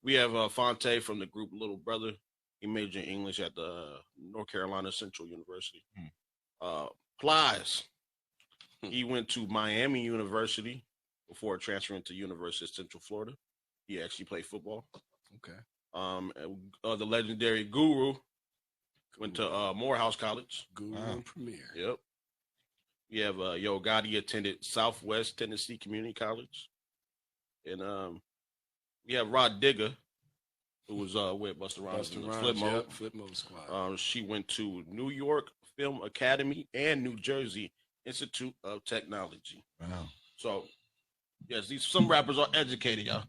We have Fonte from the group Little Brother. He majored in English at the North Carolina Central University. Plies. He went to Miami University before transferring to University of Central Florida. He actually played football. Okay. The legendary Guru went to Morehouse College. Guru and Premier. Yep. We have Yo Gotti attended Southwest Tennessee Community College. And we have Rod Digger, who was with Busta Rhymes in the Flip Mode Squad. She went to New York Film Academy and New Jersey Institute of Technology. Wow. So, yes, some rappers are educated, y'all.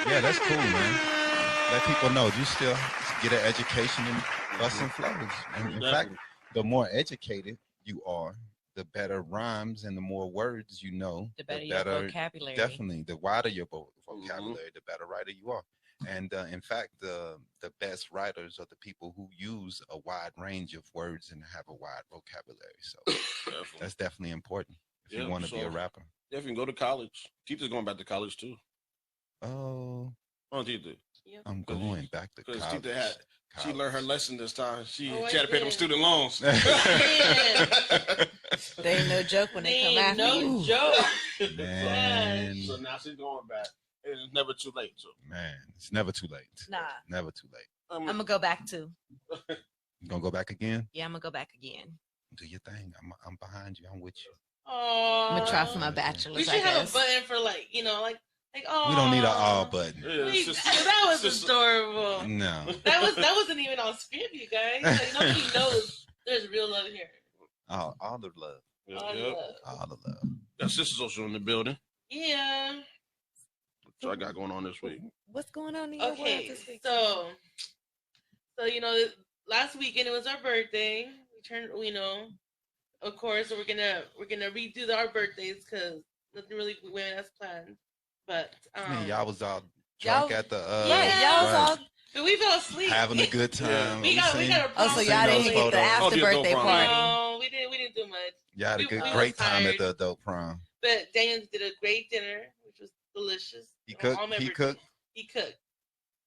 Yeah, that's cool, man. Let people know you still get an education in busting flows. And in fact, the more educated you are, the better rhymes and the more words you know, the better your vocabulary. Definitely, the wider your vocabulary, the better writer you are. And in fact, the best writers are the people who use a wide range of words and have a wide vocabulary. So that's definitely important if you want to be a rapper. Definitely go to college. Tita's going back to college too. Oh, Tita. I'm going back to college. Tita she learned her lesson this time. She had to pay them student loans. They ain't no joke when they come after you. No joke. Man. So now she's going back. It's never too late. So. Man, it's never too late. Nah. Never too late. I'm going to go back too. You going to go back again? Yeah, I'm going to go back again. Do your thing. I'm behind you. I'm with you. Oh. I'm going to try for my bachelor's, We should have a button for like, oh. We don't need an all button. That was adorable. No. That wasn't even on script, you guys. Like, nobody knows there's real love here. All the love. All the love. Got Sister Social in the building. Yeah. So I got going on this week. What's going on in your world this week? So last weekend it was our birthday. We turned, of course, we're gonna redo our birthdays because nothing really went as planned. But y'all was all drunk at the y'all was all. But we fell asleep. Having a good time. we got a prom. So y'all didn't get the after birthday party. No, we didn't do much. Y'all had a great time at the adult prom. But Daniel did a great dinner, which was delicious. He cooked. He cooked.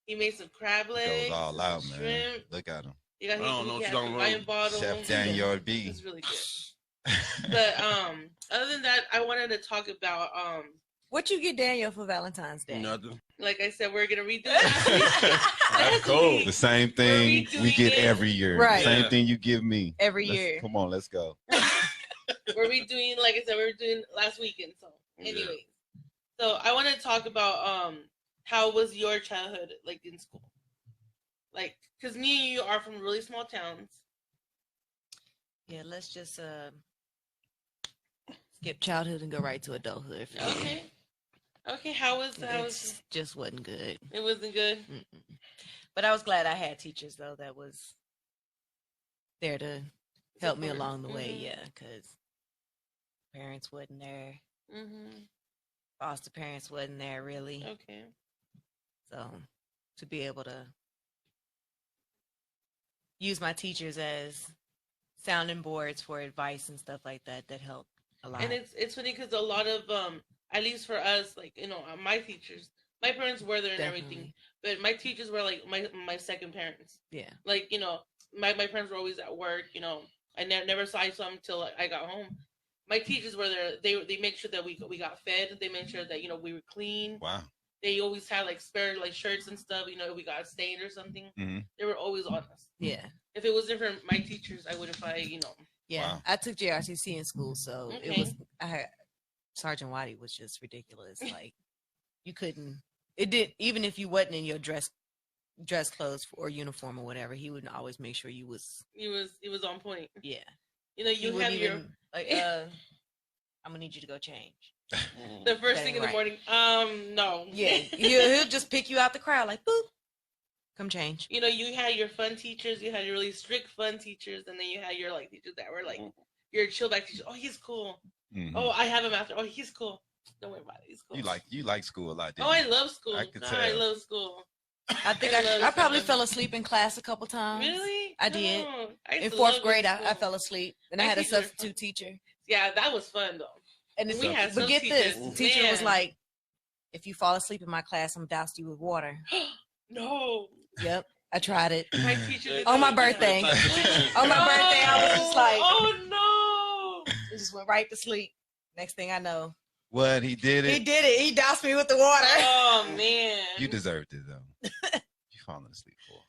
He made some crab legs. He goes all out, man. Shrimp. Look at him. You got his wine bottle. Chef DanYo&B. It was really good. But other than that, I wanted to talk about what you get Daniel for Valentine's Day? Nothing. Like I said, we're gonna redo that. That's cool. The same thing we get every year. Right. Same thing you give me every year. Come on, let's go. We're redoing, like I said, we were doing last weekend. So, anyways, so I want to talk about how was your childhood like in school? Like, because me and you are from really small towns. Yeah, let's just skip childhood and go right to adulthood. Okay. Okay, how was It just wasn't good. It wasn't good. Mm-mm. But I was glad I had teachers though that was there to help me along the way. Yeah, because parents wasn't there. Foster parents wasn't there really. Okay. So to be able to use my teachers as sounding boards for advice and stuff like that, that helped a lot. And it's funny because a lot of at least for us, like, you know, my teachers, my parents were there and everything, but my teachers were like my second parents. Yeah. Like, you know, my parents were always at work. You know, I never saw them until I got home. My teachers were there. They made sure that we got fed. They made sure that, you know, we were clean. Wow. They always had like spare like shirts and stuff. You know, if we got stained or something, they were always on us. Yeah. If it wasn't for my teachers, I would have probably, you know. Yeah. Wow. I took JRCC in school, so Sergeant Waddy was just ridiculous. Like, you couldn't. It did, even if you wasn't in your dress clothes or uniform or whatever, he would always make sure you was. He was on point. Yeah. You know, you have your like. I'm gonna need you to go change. The first thing in the morning. No. Yeah. He'll just pick you out the crowd, like, boop. Come change. You know, you had your fun teachers, you had your really strict fun teachers, and then you had your like teachers that were like your chill back teachers. Oh, he's cool. Oh, I have him after. Oh, he's cool. Don't worry about it. He's cool. You like school a lot, didn't you? I love school. I love school. I think I probably fell asleep in class a couple times. Really? I did. In fourth grade, I fell asleep, and I had a substitute teacher. Yeah, that was fun though. And we had but get this, the teacher was like, "If you fall asleep in my class, I'm doused you with water." No. Yep, I tried it. My teacher on my birthday. On my birthday, I was just like, "Oh no!" It just went right to sleep. Next thing I know, what he did it. He did it. He doused me with the water. Oh man! You deserved it though. You falling asleep for.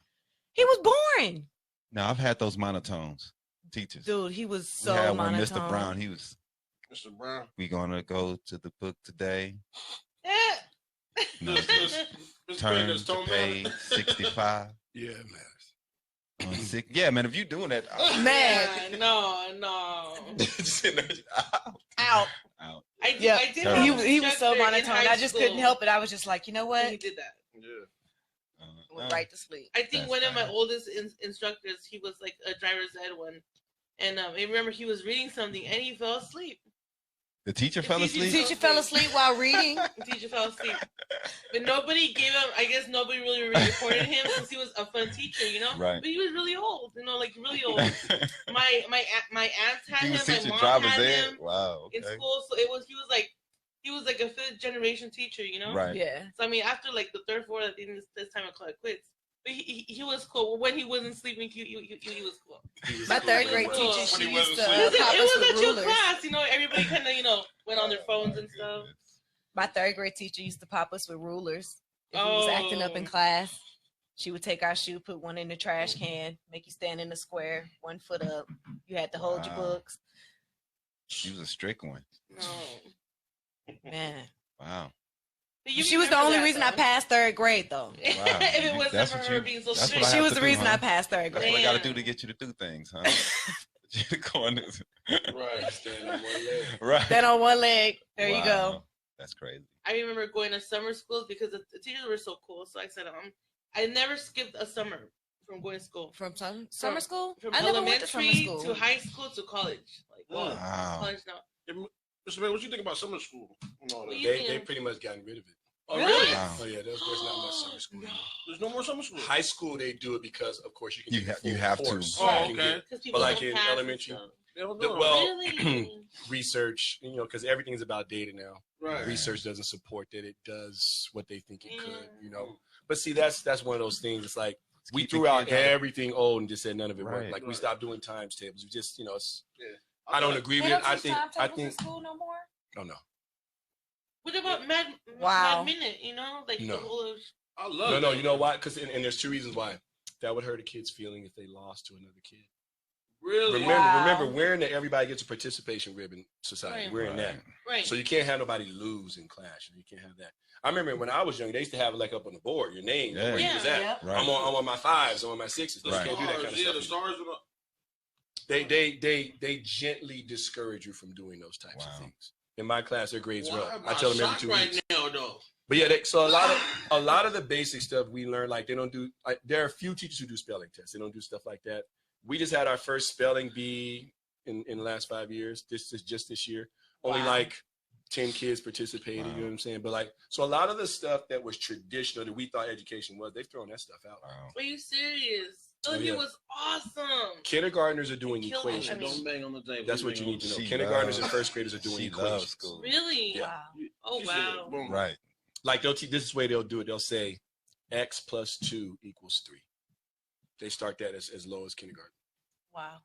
He was boring. No, I've had those monotones teachers. Dude, he was so we had monotone. One, Mr. Brown. He was. Mr. Brown. We gonna go to the book today. No, turn to page 65. Yeah, man. Yeah, man. If you doing that, man, no. Out. I did. He was so monotone. I just couldn't help it. I was just like, you know what? He did that. Yeah. Went right to sleep. I think one of my oldest instructors, he was like a driver's ed one, and I remember he was reading something and he fell asleep. The teacher fell asleep? The teacher fell asleep while reading? The teacher fell asleep. But nobody gave him, I guess nobody really reported him since he was a fun teacher, you know? Right. But he was really old, you know, like really old. my aunts had him, my mom had him in school. So he was like a fifth generation teacher, you know? Right. Yeah. So I mean, after like the third, fourth, I think this time I quits. But he was cool. When he wasn't sleeping, he was cool. My third grade teacher, she used to it was a chill class, you know. Everybody kind of, you know, went on their phones and stuff. My third grade teacher used to pop us with rulers. If we was acting up in class, she would take our shoe, put one in the trash can, make you stand in the square, 1 foot up. You had to hold your books. She was a strict one. No. Man. Wow. She was the only reason I passed third grade, though. Wow. If it wasn't for her being so strict. She was the reason I passed third grade. That's what I got to do to get you to do things, huh? Right. Stand on one leg. Right. Stand on one leg. There you go. That's crazy. I remember going to summer schools because the teachers were so cool. So I said, I never skipped a summer from going to school. From summer school? From I never went to summer school. To high school to college. Like, college now. Mr. Man, what you think about summer school? They pretty much gotten rid of it. Oh, really? Wow. Oh, yeah, there's not much summer school. No. There's no more summer school. High school, they do it because, of course, you can. You have to. Oh, okay. But like in elementary, really? research, you know, because everything's about data now. Right. Research doesn't support that it does what they think it could, you know. But see, that's one of those things. It's like we threw out everything old and just said none of it worked. Like we stopped doing times tables. We just, you know, I don't agree with it. I think school no more. Oh no. What about Mad Minute? You know, like the whole. I love. No. You know why? Because and there's two reasons why. That would hurt a kid's feeling if they lost to another kid. Really? Remember, we're in the everybody gets a participation ribbon society. Right. We're in that. Right. So you can't have nobody lose in class. You can't have that. I remember when I was young, they used to have it like up on the board, your name, where you was at. Yeah. Right. I'm on my 5s, I'm on my 6s. You Right. can't do that kind of stuff. The stars. They gently discourage you from doing those types of things. In my class, their grades were up. I tell them every 2 weeks. Now, though. But yeah, so a lot of the basic stuff we learn, like they don't do. There are a few teachers who do spelling tests. They don't do stuff like that. We just had our first spelling bee in the last 5 years. This is just this year. Only like 10 kids participated. You know what I'm saying? But like, so a lot of the stuff that was traditional that we thought education was, they've thrown that stuff out. Are you serious? It was awesome. Kindergartners are doing equations. Don't bang on the table. That's what you need to know. Kindergartners and first graders are doing equations. Really? Yeah. Wow. Oh, wow. Right. Like this is the way they'll do it. They'll say X plus 2 equals 3. They start that as low as kindergarten. Wow.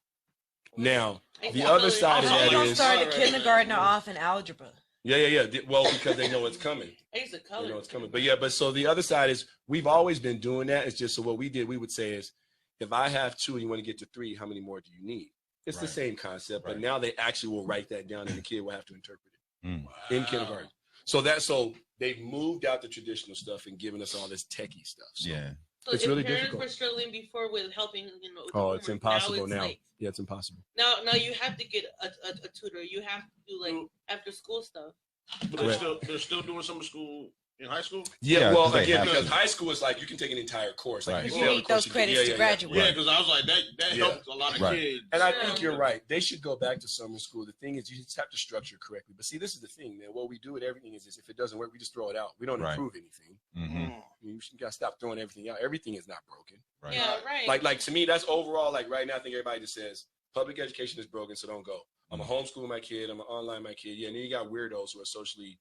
Now, the other side of that don't is start a kindergartner off in algebra. Yeah. Well, because they know it's coming. I used to color. They know it's coming. But so the other side is we've always been doing that. It's just so what we did, we would say is if I have 2 and you want to get to 3, how many more do you need? It's the same concept, but now they actually will write that down and the kid will have to interpret it in kindergarten. So they've moved out the traditional stuff and given us all this techie stuff. So So it's if really parents difficult. were struggling before with helping, with Oh, homework, it's impossible now. like, Yeah, it's impossible. now you have to get a tutor. You have to do like after school stuff. But they're still doing summer school in high school? Yeah, well, again, again, because high school is like you can take an entire course. Like You need those credits to graduate. Yeah, because I was like, that helps a lot of kids. And I think you're right. They should go back to summer school. The thing is, you just have to structure it correctly. But see, this is the thing, man. What we do with everything is if it doesn't work, we just throw it out. We don't improve anything. You got to stop throwing everything out. Everything is not broken. Right. Yeah, right. Like to me, that's overall. Like right now, I think everybody just says public education is broken, so don't go. I'm a homeschool my kid. I'm an online my kid. Yeah, and then you got weirdos who are socially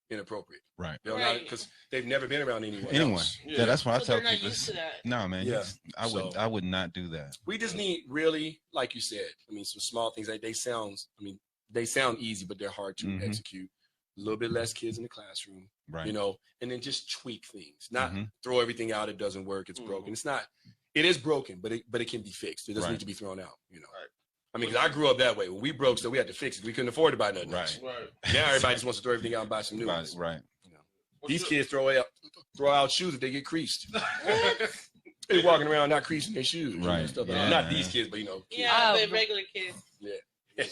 inappropriate. Right. Because they've never been around anyone else. Yeah, that's why I tell they're people. not used to that. No, man. Yeah. I would not do that. We just need really, like you said, I mean, some small things. Like they sound easy, but they're hard to execute. A little bit less kids in the classroom, right? And then just tweak things. Not throw everything out. It doesn't work. It's broken. It's not. It is broken, but it can be fixed. It doesn't need to be thrown out. Right. I mean, because I grew up that way. When we broke stuff, we had to fix it. We couldn't afford to buy nothing else. Right. Now everybody just wants to throw everything out and buy some new ones. Right. These kids throw out shoes if they get creased. They're walking around not creasing their shoes. Right. Stuff like Yeah. Not these kids, but kids. Yeah, but regular kids. Yeah.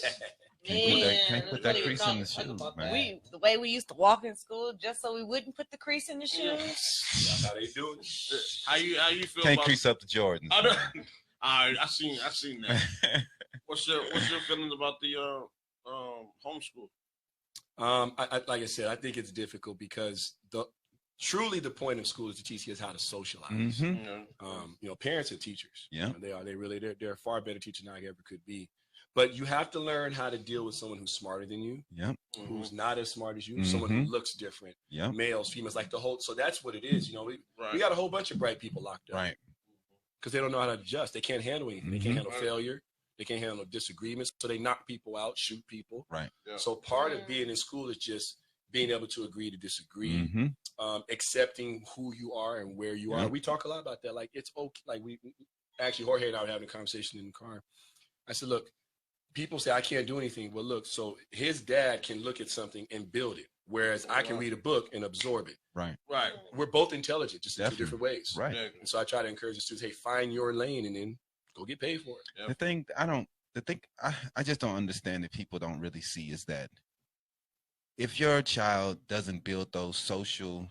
Can't put that crease in the shoe, man. The way we used to walk in school just so we wouldn't put the crease in the shoes. That's how they do it. How you feel Can't about crease up the Jordans. I seen that. What's your feelings about the homeschool? Like I said, I think it's difficult because truly the point of school is to teach kids how to socialize. Parents are teachers. Yeah, they are. They're a far better teacher than I ever could be. But you have to learn how to deal with someone who's smarter than you. Yeah, who's not as smart as you. Someone who looks different. Yeah, males, females, like the whole. So that's what it is. We got a whole bunch of bright people locked up. Right. Because they don't know how to adjust. They can't handle anything. They can't handle failure. They can't handle disagreements. So they knock people out, shoot people. Right. Yeah. So part of being in school is just being able to agree to disagree, accepting who you are and where you are. We talk a lot about that. Like, it's okay. Like, Jorge and I were having a conversation in the car. I said, look, people say I can't do anything. Well, look, so his dad can look at something and build it, whereas I can read a book and absorb it. Right. We're both intelligent, just in two different ways. Right. And so I try to encourage the students, hey, find your lane and then go get paid for it. The thing I just don't understand that people don't really see is that if your child doesn't build those social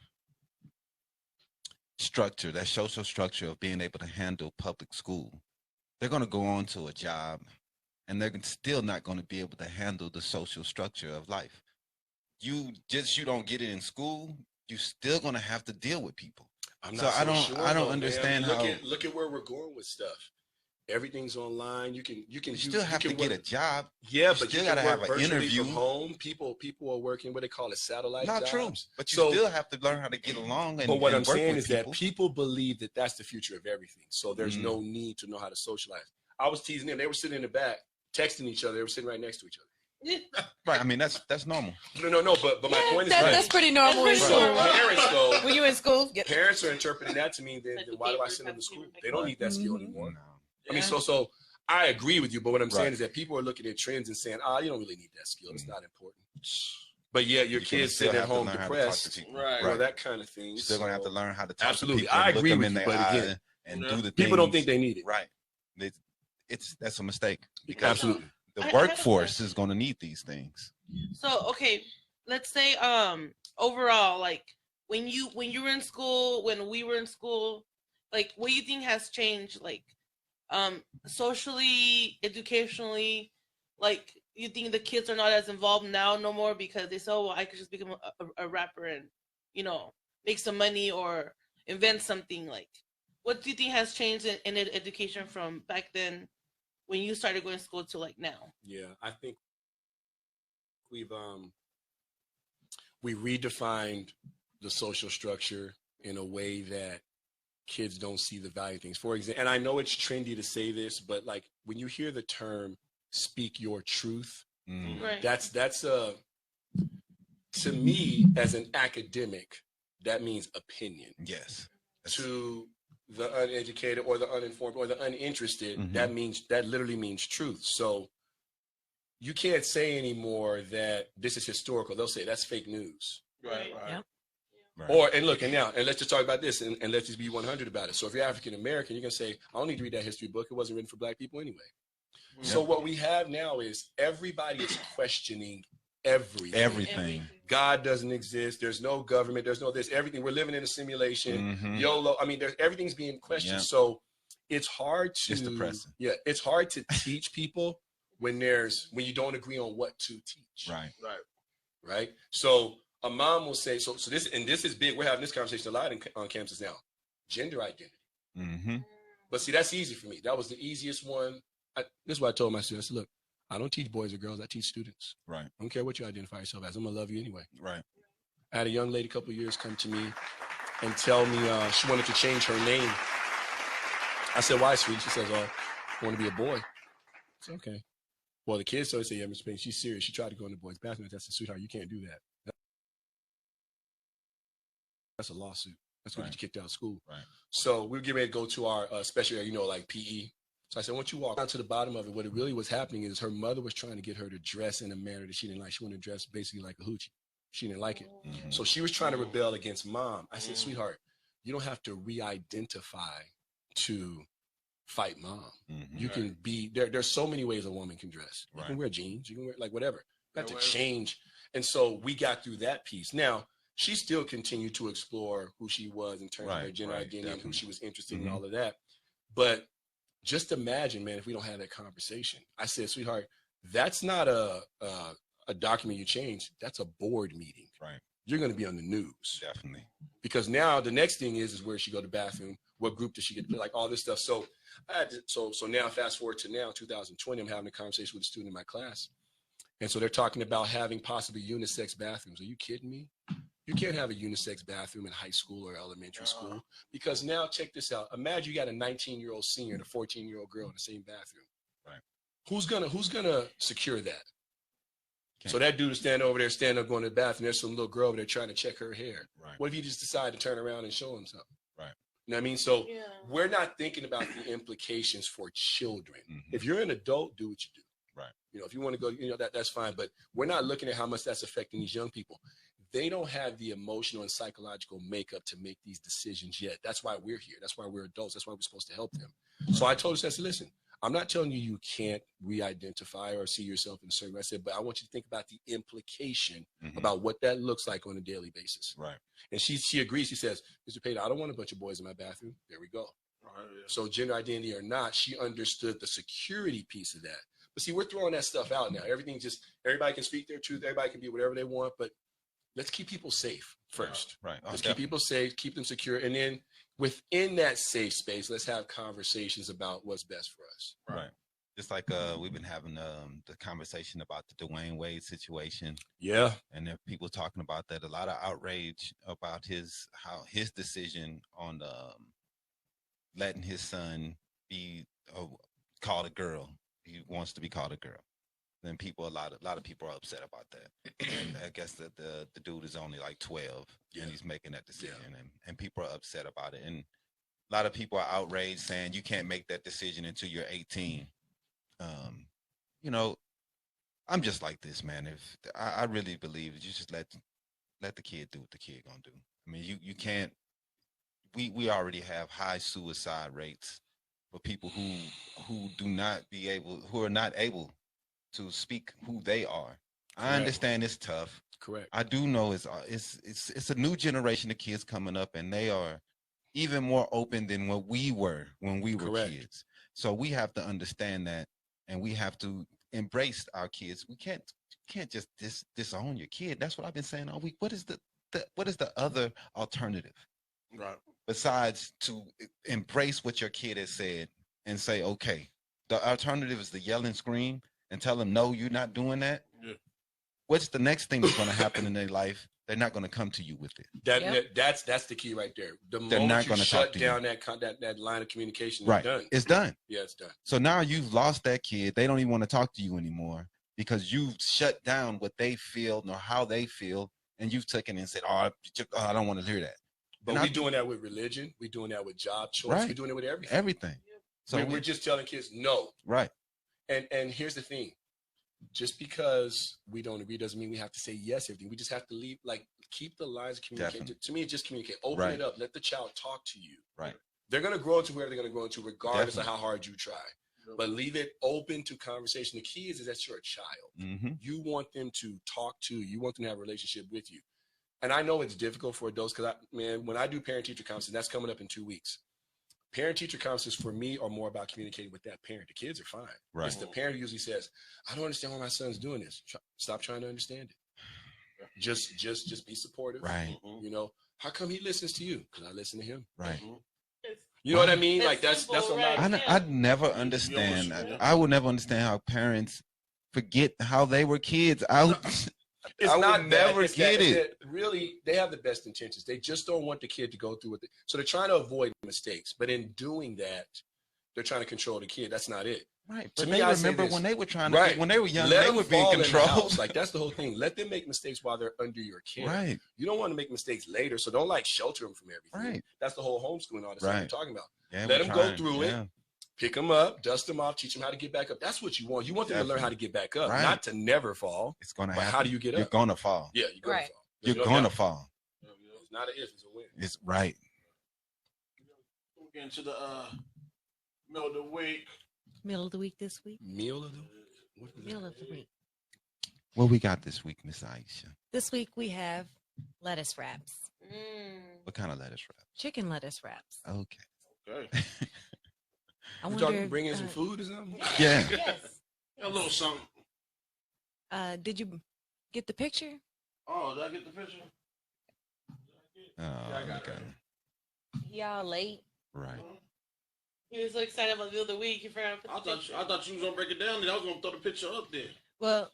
structure, that social structure of being able to handle public school, they're going to go on to a job and they're still not going to be able to handle the social structure of life. You don't get it in school, you're still going to have to deal with people. I don't understand how. Look at where we're going with stuff. Everything's online. You still have to get a job. Yeah, but you still gotta have an interview from home. People are working what they call satellite jobs. Not true, but you still have to learn how to get along. But what I'm saying is that people believe that that's the future of everything. So there's no need to know how to socialize. I was teasing them. They were sitting in the back, texting each other. They were sitting right next to each other. Right. I mean, that's normal. No. But my point is that's pretty normal in school. Parents, though, when you in school, parents are interpreting that to mean then why do I send them to school? They don't need that skill anymore. No. I mean, so I agree with you, but what I'm saying is that people are looking at trends and saying, you don't really need that skill. It's not important. But yeah, your kids sitting at home depressed, or that kind of thing. You're still going to have to learn how to talk Absolutely. to people. I agree with you, but again, and do the people things. don't think they need it. Right. that's a mistake because Absolutely. the I have a workforce question. is going to need these things. So okay, let's say overall, like when you were in school, when we were in school, like what do you think has changed, like socially, educationally, like you think the kids are not as involved now no more because they say, oh, well, I could just become a rapper and make some money or invent something. Like what do you think has changed in education from back then when you started going to school to like now? Yeah, I think we've we redefined the social structure in a way that kids don't see the value of things. For example, and I know it's trendy to say this, but like when you hear the term "speak your truth," Right. that's to me as an academic, that means opinion. Yes. To the uneducated or the uninformed or the uninterested, that literally means truth. So you can't say anymore that this is historical. They'll say that's fake news. Right. Yep. Right. Or, and look, and let's just talk about this and let's just be 100 about it. So if you're African American, you're going to say, I don't need to read that history book. It wasn't written for black people anyway. Mhm. So what we have now is everybody is questioning everything. God doesn't exist. There's no government. There's no this, everything. We're living in a simulation. YOLO. I mean, everything's being questioned. Yeah. So it's hard to, It's depressing. Yeah, it's hard to teach people when you don't agree on what to teach. Right. Right. So a mom will say, so this is big. We're having this conversation a lot on campuses now. Gender identity. But see, that's easy for me. That was the easiest one. This is what I told my students. I said, look, I don't teach boys or girls. I teach students. Right. I don't care what you identify yourself as. I'm going to love you anyway. Right. I had a young lady a couple of years come to me and tell me she wanted to change her name. I said, why, sweet? She says, oh, I want to be a boy. I said, okay. Well, the kids started saying, yeah, Mr. Payton, she's serious. She tried to go in the boys' bathroom. I said, sweetheart, you can't do that. That's a lawsuit. That's going to get you kicked out of school. Right. So we were getting ready to go to our special area, like PE. So I said, once you walk down to the bottom of it, what it really was happening is her mother was trying to get her to dress in a manner that she didn't like. She wanted to dress basically like a hoochie. She didn't like it. So she was trying to rebel against mom. I said, sweetheart, you don't have to re-identify to fight mom. You can be, there's so many ways a woman can dress. You can wear jeans, you can wear like whatever. You have to change. And so we got through that piece. Now, she still continued to explore who she was in terms of her gender identity and who she was interested in, all of that. But just imagine, man, if we don't have that conversation. I said, sweetheart, that's not a document you change. That's a board meeting. Right. You're going to be on the news. Definitely. Because now the next thing is where she go to the bathroom, what group does she get to play, like all this stuff. So so now fast forward to now, 2020, I'm having a conversation with a student in my class. And so they're talking about having possibly unisex bathrooms. Are you kidding me? You can't have a unisex bathroom in high school or elementary school because now check this out. Imagine you got a 19-year-old senior and a 14-year-old girl in the same bathroom. Right. Who's gonna secure that? Okay. So that dude is standing over there, standing up going to the bathroom. There's some little girl over there trying to check her hair. Right. What if you just decide to turn around and show him something? Right. You know what I mean? So we're not thinking about the implications for children. If you're an adult, do what you do. Right. If you want to go, that's fine. But we're not looking at how much that's affecting these young people. They don't have the emotional and psychological makeup to make these decisions yet. That's why we're here. That's why we're adults. That's why we're supposed to help them. So I told her, I said, listen, I'm not telling you can't re-identify or see yourself in a certain way. I said, but I want you to think about the implication about what that looks like on a daily basis. Right. And she agrees. She says, Mr. Payton, I don't want a bunch of boys in my bathroom. There we go. So gender identity or not, she understood the security piece of that. But see, we're throwing that stuff out now. Everybody can speak their truth. Everybody can be whatever they want. But let's keep people safe first. Right. Let's keep people safe, keep them secure. And then within that safe space, let's have conversations about what's best for us. Right. Just like we've been having the conversation about the Dwayne Wade situation. Yeah. And there are people talking about that. A lot of outrage about his decision on letting his son be called a girl. He wants to be called a girl. Then a lot of people are upset about that. And I guess that the dude is only like 12 and he's making that decision and people are upset about it. And a lot of people are outraged saying you can't make that decision until you're 18. I'm just like this, man. If I really believe that you just let the kid do what the kid gonna do. I mean, you can't, we already have high suicide rates for people who are not able to speak who they are. I understand it's tough. Correct. I do know it's a new generation of kids coming up, and they are even more open than what we were when we were kids. So we have to understand that, and we have to embrace our kids. We can't just disown your kid. That's what I've been saying all week. What is the other alternative? Right. Besides to embrace what your kid has said and say, okay, the alternative is to yell and scream and tell them, no, you're not doing that. Yeah. What's the next thing that's going to happen in their life? They're not going to come to you with it. That's the key right there. The They're moment not you shut down that line of communication, right, done. It's done. Yeah, it's done. So now you've lost that kid. They don't even want to talk to you anymore because you've shut down what they feel nor how they feel, and you've taken it and said, "Oh, I don't want to hear that." But we're doing that with religion. We're doing that with job choice. Right. We're doing it with everything. Everything. So we're just telling kids no. Right. And here's the thing. Just because we don't agree doesn't mean we have to say yes to everything. We just have to keep the lines of communication. Definitely. To me, it's just communicate. Open it up. Let the child talk to you. Right. They're going to grow into wherever they're going to grow into, regardless of how hard you try. But leave it open to conversation. The key is that you're a child. Mm-hmm. You want them to talk to you. You want them to have a relationship with you. And I know it's difficult for adults because, when I do parent-teacher conferences, that's coming up in 2 weeks. Parent-teacher conferences for me are more about communicating with that parent. The kids are fine. Right. It's the parent who usually says, I don't understand why my son's doing this. Stop trying to understand it. Just be supportive. Right. You know, how come he listens to you? Because I listen to him. Right. You know what I mean? Like that's a lot. I'd never understand. I would never understand how parents forget how they were kids. I would never get it. Really, they have the best intentions. They just don't want the kid to go through it. So they're trying to avoid mistakes. But in doing that, they're trying to control the kid. That's not it. Right. But they remember when they were trying to, when they were young, they would be in control. Like that's the whole thing. Let them make mistakes while they're under your care. Right. You don't want to make mistakes later, so don't shelter them from everything. Right. That's the whole homeschooling, all this stuff we're talking about. Yeah, let them go through it. Pick them up, dust them off, teach them how to get back up. That's what you want. You want them to learn how to get back up, not to never fall. It's going to happen. How do you get up? You're going to fall. Yeah, you're going to fall. You're going to fall. It's not an if, it's a win. It's right. We're getting to the middle of the week. Meal of the week this week. Meal of the week. What we got this week, Miss Aisha? This week we have lettuce wraps. What kind of lettuce wraps? Chicken lettuce wraps. Okay. We're talking bringing some food or something? Yeah. Yes. A little something. Did you get the picture? Oh, did I get the picture? Oh, I got it. Y'all late. Right. He was so excited about the meal of the week. He forgot to put the picture. I thought you was gonna break it down. And I was gonna throw the picture up there. Well,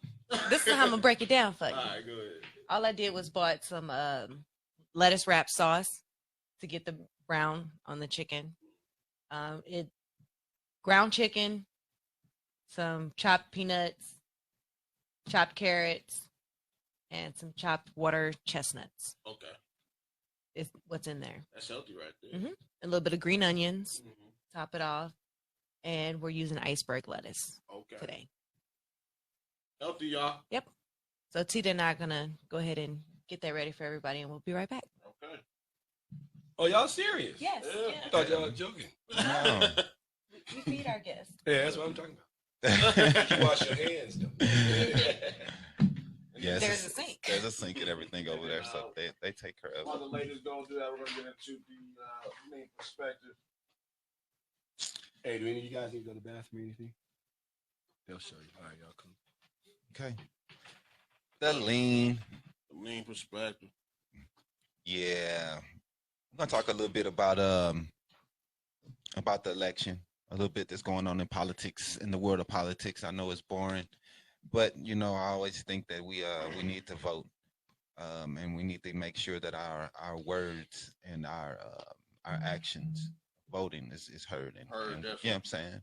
this is how I'm gonna break it down for you. All right, go ahead. All I did was bought some lettuce wrap sauce to get the brown on the chicken. Ground chicken, some chopped peanuts, chopped carrots, and some chopped water chestnuts. Okay. Is what's in there. That's healthy right there. Mm-hmm. A little bit of green onions, top it off, and we're using iceberg lettuce today. Healthy, y'all. Yep. So Tita and I are gonna go ahead and get that ready for everybody, and we'll be right back. Okay. Oh, y'all serious? Yes. Yeah. I thought y'all were joking. No. We feed our guests. Yeah, that's what I'm talking about. You wash your hands, though. Yes, there's a sink. There's a sink and everything over there, so they take care of it. While the ladies go do that, we're gonna get into the main perspective. Hey, do any of you guys need to go to the bathroom or anything? They'll show you. All right, y'all come. Okay. The lean perspective. Yeah. I'm gonna talk a little bit about the election, a little bit that's going on in politics, in the world of politics. I know it's boring, but I always think that we need to vote, and we need to make sure that our words and our actions, voting is heard. And yeah, I'm saying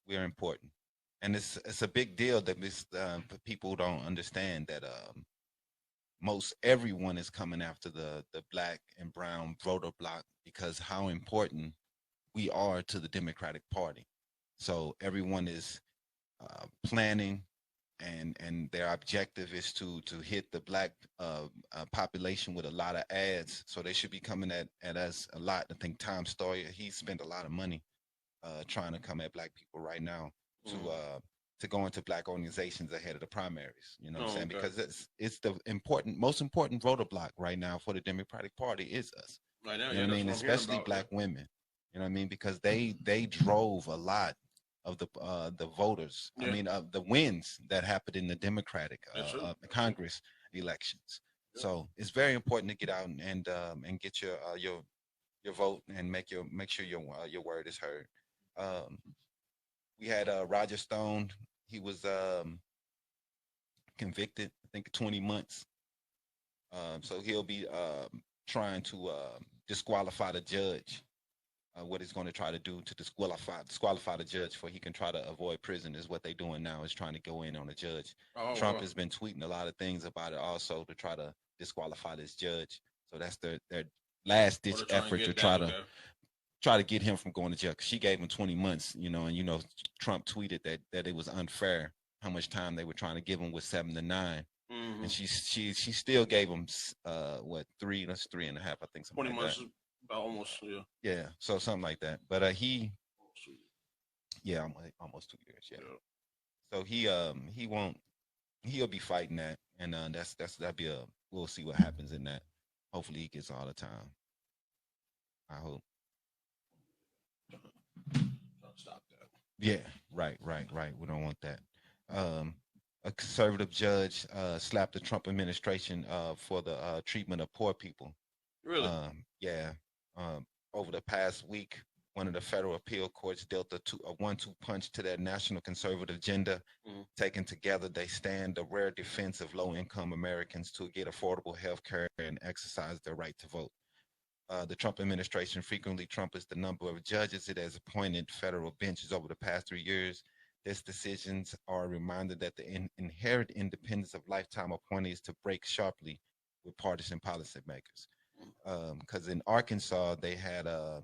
we are important, and it's a big deal that people don't understand that most everyone is coming after the black and brown voter bloc because how important we are to the Democratic Party. So everyone is planning, and their objective is to hit the black population with a lot of ads. So they should be coming at us a lot. I think Tom Sawyer, he spent a lot of money trying to come at black people right now to go into black organizations ahead of the primaries. You know what I'm saying? Because it's the most important voter block right now for the Democratic Party is us. Right now, you know what I mean? Especially black women. You know what I mean? Because they drove a lot of the voters. I mean, the wins that happened in the Democratic Congress elections. So it's very important to get out and get your vote and make sure your word is heard. We had Roger Stone. He was convicted, I think, 20 months. So he'll be trying to disqualify the judge. What he's going to try to do to disqualify the judge for he can try to avoid prison is what they're doing now, is trying to go in on the judge. Trump has been tweeting a lot of things about it also to try to disqualify this judge. So that's their last ditch effort to try to get him from going to jail. She gave him 20 months, and Trump tweeted that it was unfair how much time they were trying to give him with 7 to 9. Mm-hmm. And she still gave him 3? That's 3.5, I think. 20 months. That. Almost, yeah. Yeah, so something like that. But almost 2 years. Yeah. So he'll be fighting that, and we'll see what happens in that. Hopefully, he gets all the time. I hope. Stop that. Yeah, right. We don't want that. A conservative judge slapped the Trump administration for the treatment of poor people. Really? Yeah. Over the past week, one of the federal appeal courts dealt a 1-2 punch to that national conservative agenda. Mm-hmm. Taken together, they stand a rare defense of low-income Americans to get affordable health care and exercise their right to vote. The Trump administration frequently trumpets the number of judges it has appointed federal benches over the past 3 years. These decisions are a reminder that the inherent independence of lifetime appointees to break sharply with partisan policymakers. Because in Arkansas, they had a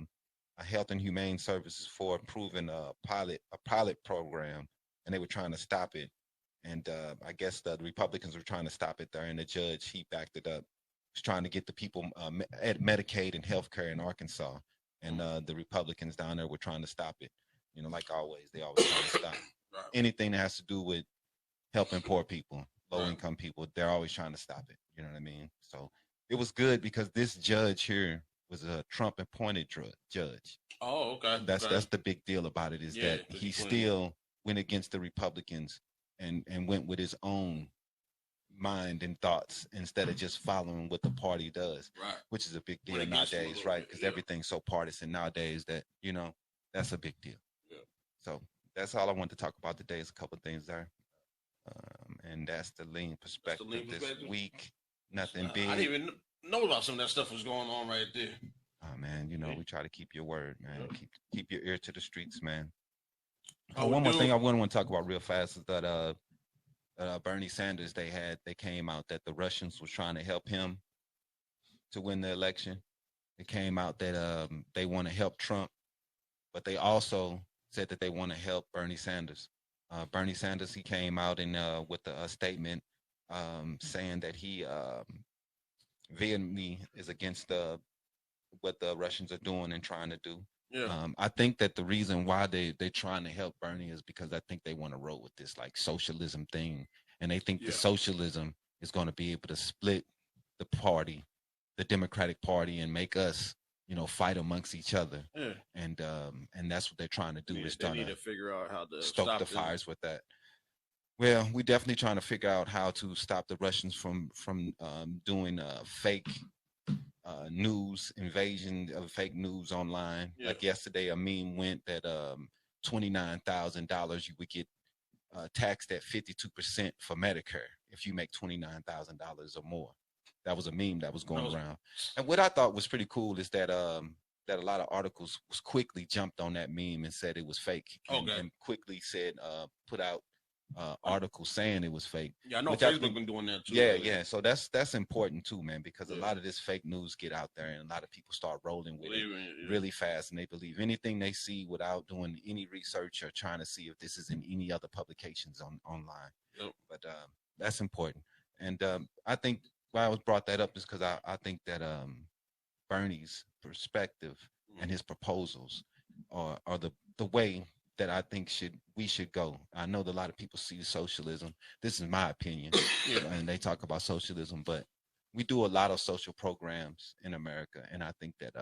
Health and Humane Services for approving a pilot program, and they were trying to stop it. And I guess the Republicans were trying to stop it there, and the judge, he backed it up. He was trying to get the people Medicaid and health care in Arkansas, and the Republicans down there were trying to stop it. Like always, they always try to stop anything that has to do with helping poor people, low-income people. They're always trying to stop it. You know what I mean? So it was good because this judge here was a Trump-appointed judge. Oh, okay. That's the big deal about it, is that he still went against the Republicans and went with his own mind and thoughts instead of just following what the party does, which is a big deal nowadays, right? Because everything's so partisan nowadays that, that's a big deal. Yeah. So that's all I want to talk about today, is a couple of things there. And that's the lean perspective this week. Nothing big. I didn't even know about some of that stuff was going on right there. Oh man, we try to keep your word, man. Keep your ear to the streets, man. One more thing I want to talk about real fast is that Bernie Sanders, they came out that the Russians were trying to help him to win the election. It came out that they want to help Trump, but they also said that they want to help Bernie Sanders. Bernie Sanders, he came out with a statement saying that he vehemently is against what the Russians are doing and trying to do. Yeah. I think that the reason why they're trying to help Bernie is because I think they want to roll with this like socialism thing, and they think the socialism is going to be able to split the party, the Democratic Party, and make us, fight amongst each other. Yeah. And that's what they're trying to do. They need to figure out how to stoke the fires with that. Well, we're definitely trying to figure out how to stop the Russians from doing fake news, invasion of fake news online. Yeah. Like yesterday, a meme went that $29,000 you would get taxed at 52% for Medicare if you make $29,000 or more. That was a meme that was going around. And what I thought was pretty cool is that that a lot of articles was quickly jumped on that meme and said it was fake, and quickly said put out articles saying it was fake. Yeah, I know Facebook been doing that too. Yeah. So that's important too, man, because a lot of this fake news get out there and a lot of people start rolling with it really fast, and they believe anything they see without doing any research or trying to see if this is in any other publications online. Yep. But that's important. And I think why I was brought that up is because I think that Bernie's perspective and his proposals are the way that I think we should go. I know that a lot of people see socialism. This is my opinion, and they talk about socialism, but we do a lot of social programs in America, and I think that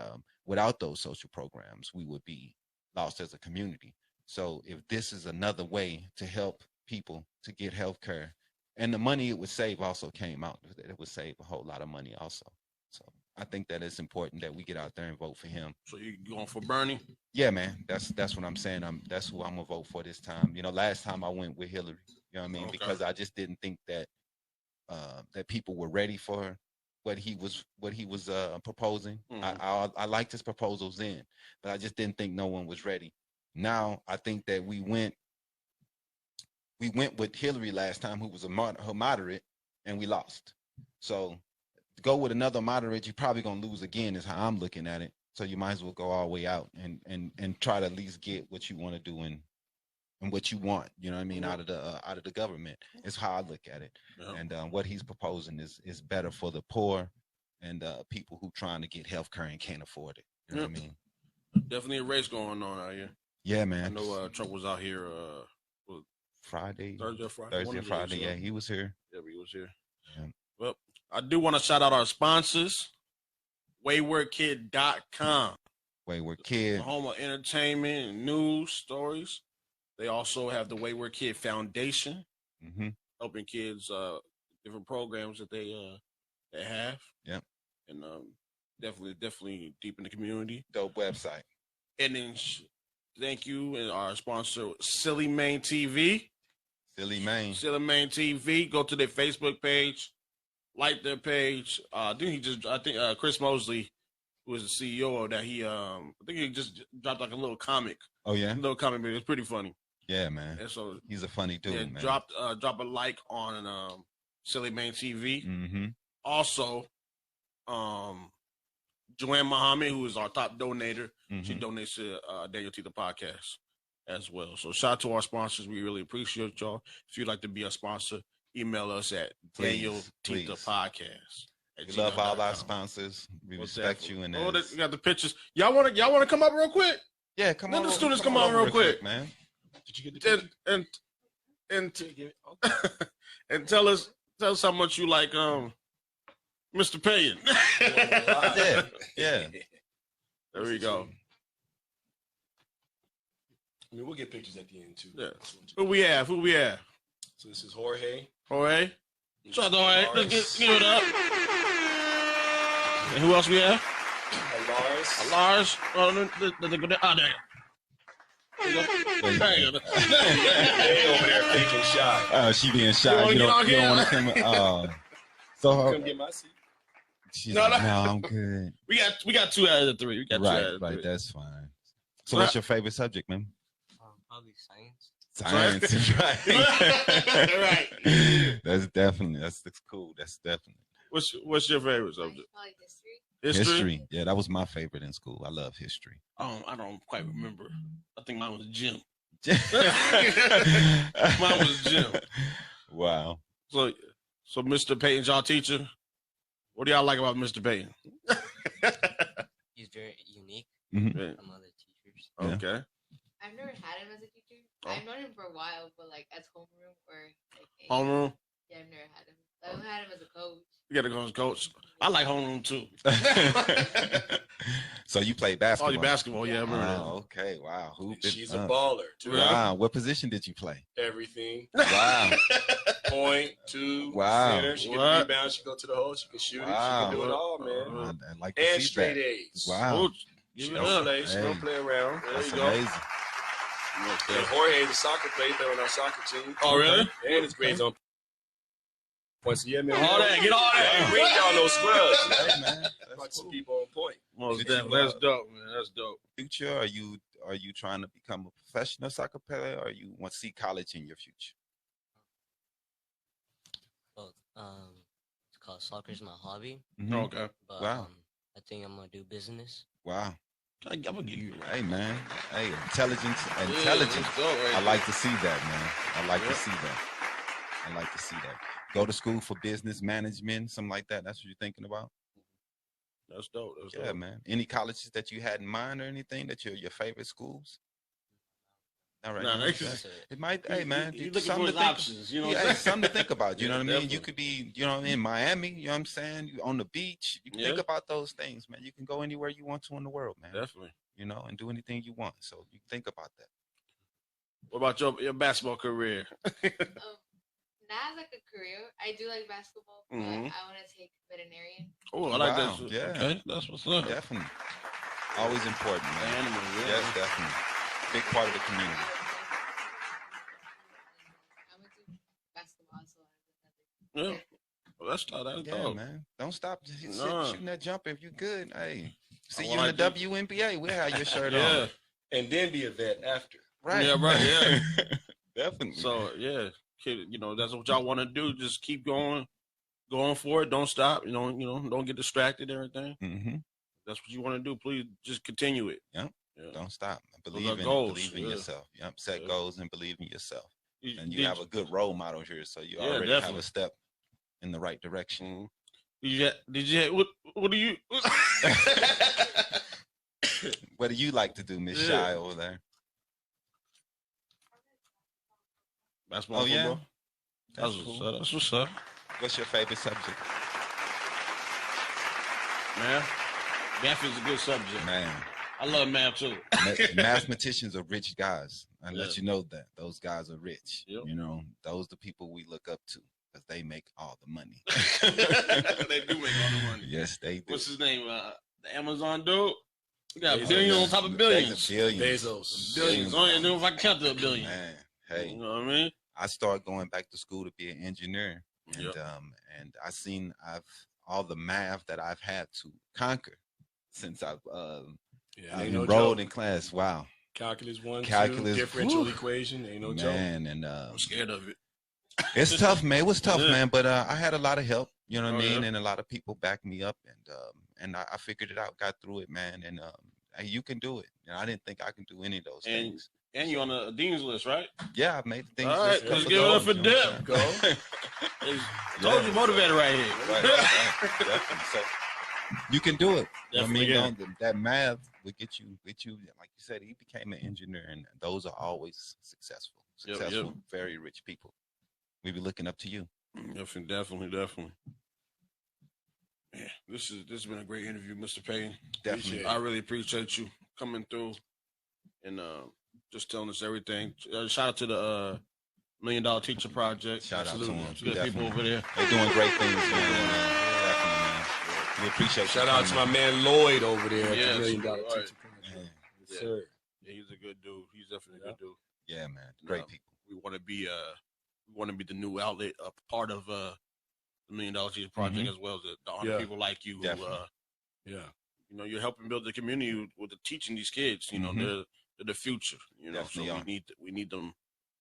without those social programs, we would be lost as a community. So if this is another way to help people to get health care, and the money it would save also came out, it would save a whole lot of money also. So I think that it's important that we get out there and vote for him. So you going for Bernie? Yeah, man. That's what I'm saying. That's who I'm gonna vote for this time. You know, last time I went with Hillary. You know what I mean? Okay. Because I just didn't think that that people were ready for what he was proposing. I liked his proposals then, but I just didn't think no one was ready. Now I think that we went with Hillary last time, who was a moderate, and we lost. So go with another moderate, you're probably gonna lose again, is how I'm looking at it. So you might as well go all the way out and try to at least get what you want to do and what you want. You know what I mean? Out of the government is how I look at it. Yeah. And what he's proposing is better for the poor and people who trying to get health care and can't afford it. You know what I mean? Definitely a race going on out here. Yeah, man. I know Trump was out here Friday, Thursday or Friday. Yeah, he was here. Yeah, he was here. Yeah. Well, I do want to shout out our sponsors, waywardkid.com. Wayward Kid. The home of entertainment and news stories. They also have the Wayward Kid Foundation, helping kids, different programs that they have. Yep. And definitely deep in the community. Dope website. And then thank you, and our sponsor, Silly Main TV. Silly Main TV. Go to their Facebook page, like their page. I think Chris Mosley, who is the CEO of that, I think he just dropped like a little comic. Oh yeah, a little comic, but it's pretty funny. Yeah, man. And so he's a funny dude, man. Drop a like on Silly Main TV. Mm-hmm. Also, Joanne Muhammad, who is our top donator, she donates to DanYo&Tita podcast as well. So shout out to our sponsors. We really appreciate y'all. If you'd like to be a sponsor, email us at DanYo&Tita podcast. We love all our sponsors. We respect you. And we got the pictures. Y'all want to come up real quick? Yeah, come on. Let the students come on real quick, man. Did you get the and tell us how much you like Mr. Payton. Yeah. There we go. I mean, we'll get pictures at the end too. Yeah. Who we have? So this is Jorge. Shout out to Jorge. Let's give it up. And who else we have? Lars. Oh, there you go. There you go. They over there faking shy. She being shy. You don't want to come. So come get my seat. She's no, I'm good. We got 2 out of the 3. We got 2 out of the 3. Right. That's fine. So, what's your favorite subject, man? Probably science. Science, right? Right. That's cool. That's definitely. What's your favorite subject? Probably History. Yeah, that was my favorite in school. I love history. I don't quite remember. I think mine was gym. Mine was gym. Wow. So Mr. Payton's y'all teacher. What do y'all like about Mr. Payton? He's very unique from other teachers. Yeah. Okay. I've never had him as a teacher. I've known him for a while, but like as homeroom or like homeroom. Yeah, I've never had him. I've had him as a coach. You gotta go as a coach. I like homeroom too. So you play basketball? Oh, you basketball? Yeah, I remember that. Okay, wow. She's a baller too. Wow. What position did you play? Everything. Wow. Point, 2, wow. center. She can rebound. She go to the hole. She can shoot it. She can do it all, man. I like to and see straight that. A's. Wow. She don't play. She don't play around. There That's you go. amazing. And Jorge's a soccer player. He played on our soccer team. Oh, really? And his grades on points. So, yeah, man. All that. Get all that. Bring y'all no scrubs. Hey, man. That's some people on point. That's dope, man. That's dope. Future, are you trying to become a professional soccer player, or you want to see college in your future? Well, it's called soccer's my hobby. Okay. But, Wow. I think I'm gonna do business. Wow. I'm gonna give you. Hey, man. Hey, intelligence. I like to see that, man. I like to see that. Go to school for business management, something like that. That's what you're thinking about? That's dope. Yeah, man. Any colleges that you had in mind or anything that your favorite schools? All right. Nah, It might. Hey, man. You looking something for to his think. options, you know? Yeah, it's something to think about. You know what I mean? Definitely. You could be, you know, in Miami. You know what I'm saying? You on the beach. You can think about those things, man. You can go anywhere you want to in the world, man. Definitely. You know, and do anything you want. So you think about that. What about your basketball career? Not as like a career. I do like basketball, but I want to take veterinarian. Oh, I like Wow, that. yeah. Okay, that's what's up. Definitely. Always important, man. Animal, yeah. Yes, definitely. Big part of the community. I went to basketball, so Yeah. Well, that's dope. Yeah, man. Don't stop shooting that jumper if you good. Hey, see you like in the WNBA. We'll have your shirt Yeah. on. And then be a vet after. Right. Yeah, right. Yeah. Definitely. So yeah, kid, you know, that's what y'all want to do. Just keep going for it. Don't stop. You know, don't get distracted. And everything. Mm-hmm. That's what you want to do. Please just continue it. Yep. Yeah. Don't stop. Those are Believe goals, in yourself. Yep. Set goals and believe in yourself. And you Did- have a good role model here, so you Yeah, already have definitely. a step in the right direction. Did you what do you? What do you like to do, Miss Yeah. Shy over there? Basketball, Oh, yeah? football? That's That's cool. what's up, What's your favorite subject? man. Math is a good subject. Man, I love math too. mathematicians are rich guys. I let Yeah. you know that those guys are rich. Yep. You know, those the people we look up to because they make all the money. They do make all the money. Yes, they do. What's his name? The Amazon dude. We got Bezos. billions on top of billions. Billions. Bezos. Billions. I don't know if I can count to a billion. Man, hey, You know what I mean? I started going back to school to be an engineer, and Yep. and I've all the math that I've had to conquer since I've Yeah, ain't no enrolled joke. in class. Wow, Calculus 1, Calculus, 2, differential whew. equation. Ain't no joke. man, and I'm scared of it. it's tough, man. It was tough, Yeah. man. But I had a lot of help, you know what I Oh, mean, yeah. and a lot of people backed me up, and I figured it out, got through it, man. And hey, you can do it. You know, I didn't think I can do any of those And- things. And you on the dean's list, right? Yeah, I've made things. All right, just let's couple give it up goals, for you know what I'm Dip. saying? Told you motivated right here. Right. Definitely. So you can do it. You know what I mean, Definitely that math would get you. Like you said, he became an engineer, and those are always successful. Yep, Successful, yep. very rich people. We be looking up to you. Definitely. Yeah, this has been a great interview, Mr. Payton. Definitely. I really appreciate you coming through and just telling us everything. Shout out to the $1 Million Teacher Project. Shout out to them. Good people Definitely. over there. They're doing great things, man. Definitely, man. We appreciate Shout you out to my coming. man Lloyd over there at Yes, the $1 Million right. Teacher Project. Man. Yes, Yeah. sir. Yeah, he's a good dude. He's definitely a good dude. Yeah, man. Great Um, people. We want to be the new outlet, a part of the $1 Million Teacher Project, as well as the honor Yeah. people like you who Definitely. Yeah. you know, you're helping build the community with the teaching these kids. You know, Mhm. they're the future. You know, Definitely so are. we need them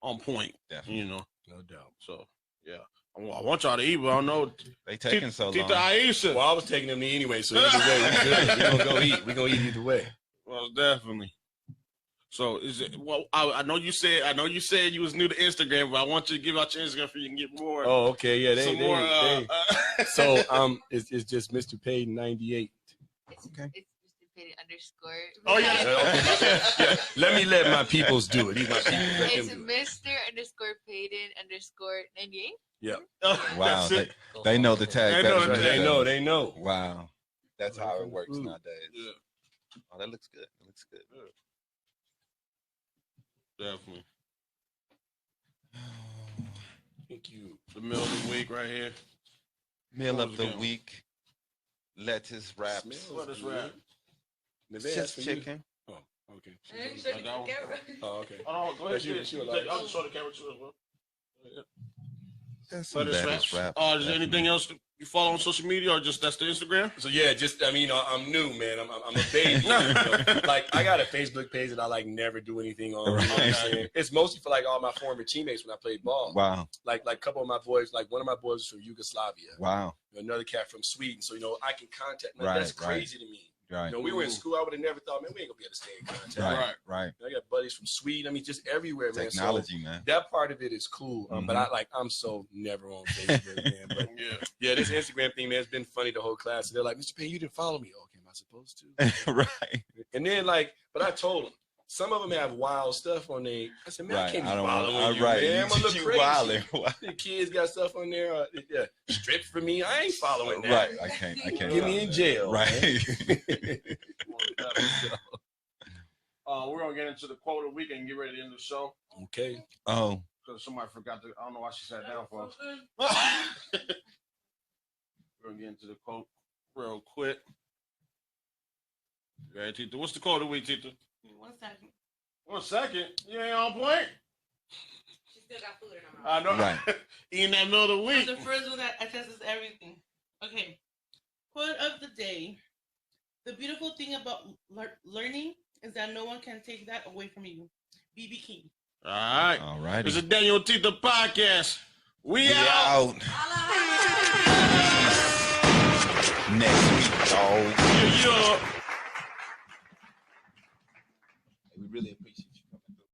on point. Definitely. You know, No doubt. so yeah, I want y'all to eat, but I don't know. They taking so long. Tita Aisha. Well, I was taking them to eat anyway, so either way, we good. We're going to go eat. We're going to eat either way. Well, definitely. So is it? Well, I know you said you was new to Instagram, but I want you to give out your Instagram so you can get more. Oh, okay. Yeah, So, it's just Mr. Payton 98. It's, Okay. it's Mr. Payton underscore. Oh, yeah. Let me let my peoples do it. These my people. Let It's them do it. Mr. underscore Payton underscore 98. Yeah. Wow, That's it. they know the tag. They better know than the we tag. do. They know. Wow, that's how it works Ooh. nowadays. Yeah, Oh, that looks good. It looks good. definitely. Thank you. The middle of the week right here. Meal What of was the it? lettuce wraps. Smells What is good. rap? Did It's they ask just for you? chicken. Oh, okay. I got one. Oh, okay. Oh, go ahead. That's you, Take- that's you, I'll just show the camera too as well. That's some Lettuce lettuce wraps. wrap. Is there anything else you follow on social media, or just that's the Instagram? So yeah, just I mean, I'm new, man. I'm a baby. You know? Like I got a Facebook page that I like never do anything on. You know what I'm Right. saying? It's mostly for like all my former teammates when I played ball. Wow, Like a couple of my boys, like one of my boys was from Yugoslavia, wow, another cat from Sweden. So I can contact. Man, Right, that's right. crazy to me. right, We were in school. I would have never thought, man, we ain't gonna be able to stay in contact. right, right. I got buddies from Sweden. I mean, just everywhere, man. Technology, So man. that part of it is cool. But I'm so never on Facebook, man. But yeah, this Instagram thing, man, it's been funny the whole class. So they're like, Mr. Payne, you didn't follow me. Okay, am I supposed to? Right. And then but I told them. some of them have wild stuff on there. I said, man, I can't be I don't want- following you, right. man. I'm gonna look You crazy. wildin'. The kids got stuff on there. Yeah, stripped for me. I ain't following that. Right. I can't. Get me in jail. Right. We're gonna get into the quote of the week and get ready to end the show. Okay. Oh. Because somebody forgot to. I don't know why she sat down, folks. We're gonna get into the quote real quick. Ready, Tita? What's the quote of the week, Tita? 1 second. 1 second. You ain't on point. She still got food in her mouth. I know. Right. Eating that middle of the That's week. the first one that attests everything. Okay. Quote of the day. The beautiful thing about learning is that no one can take that away from you. B.B. King. All right. All right. It's a DanYo&Tita podcast. We out. out.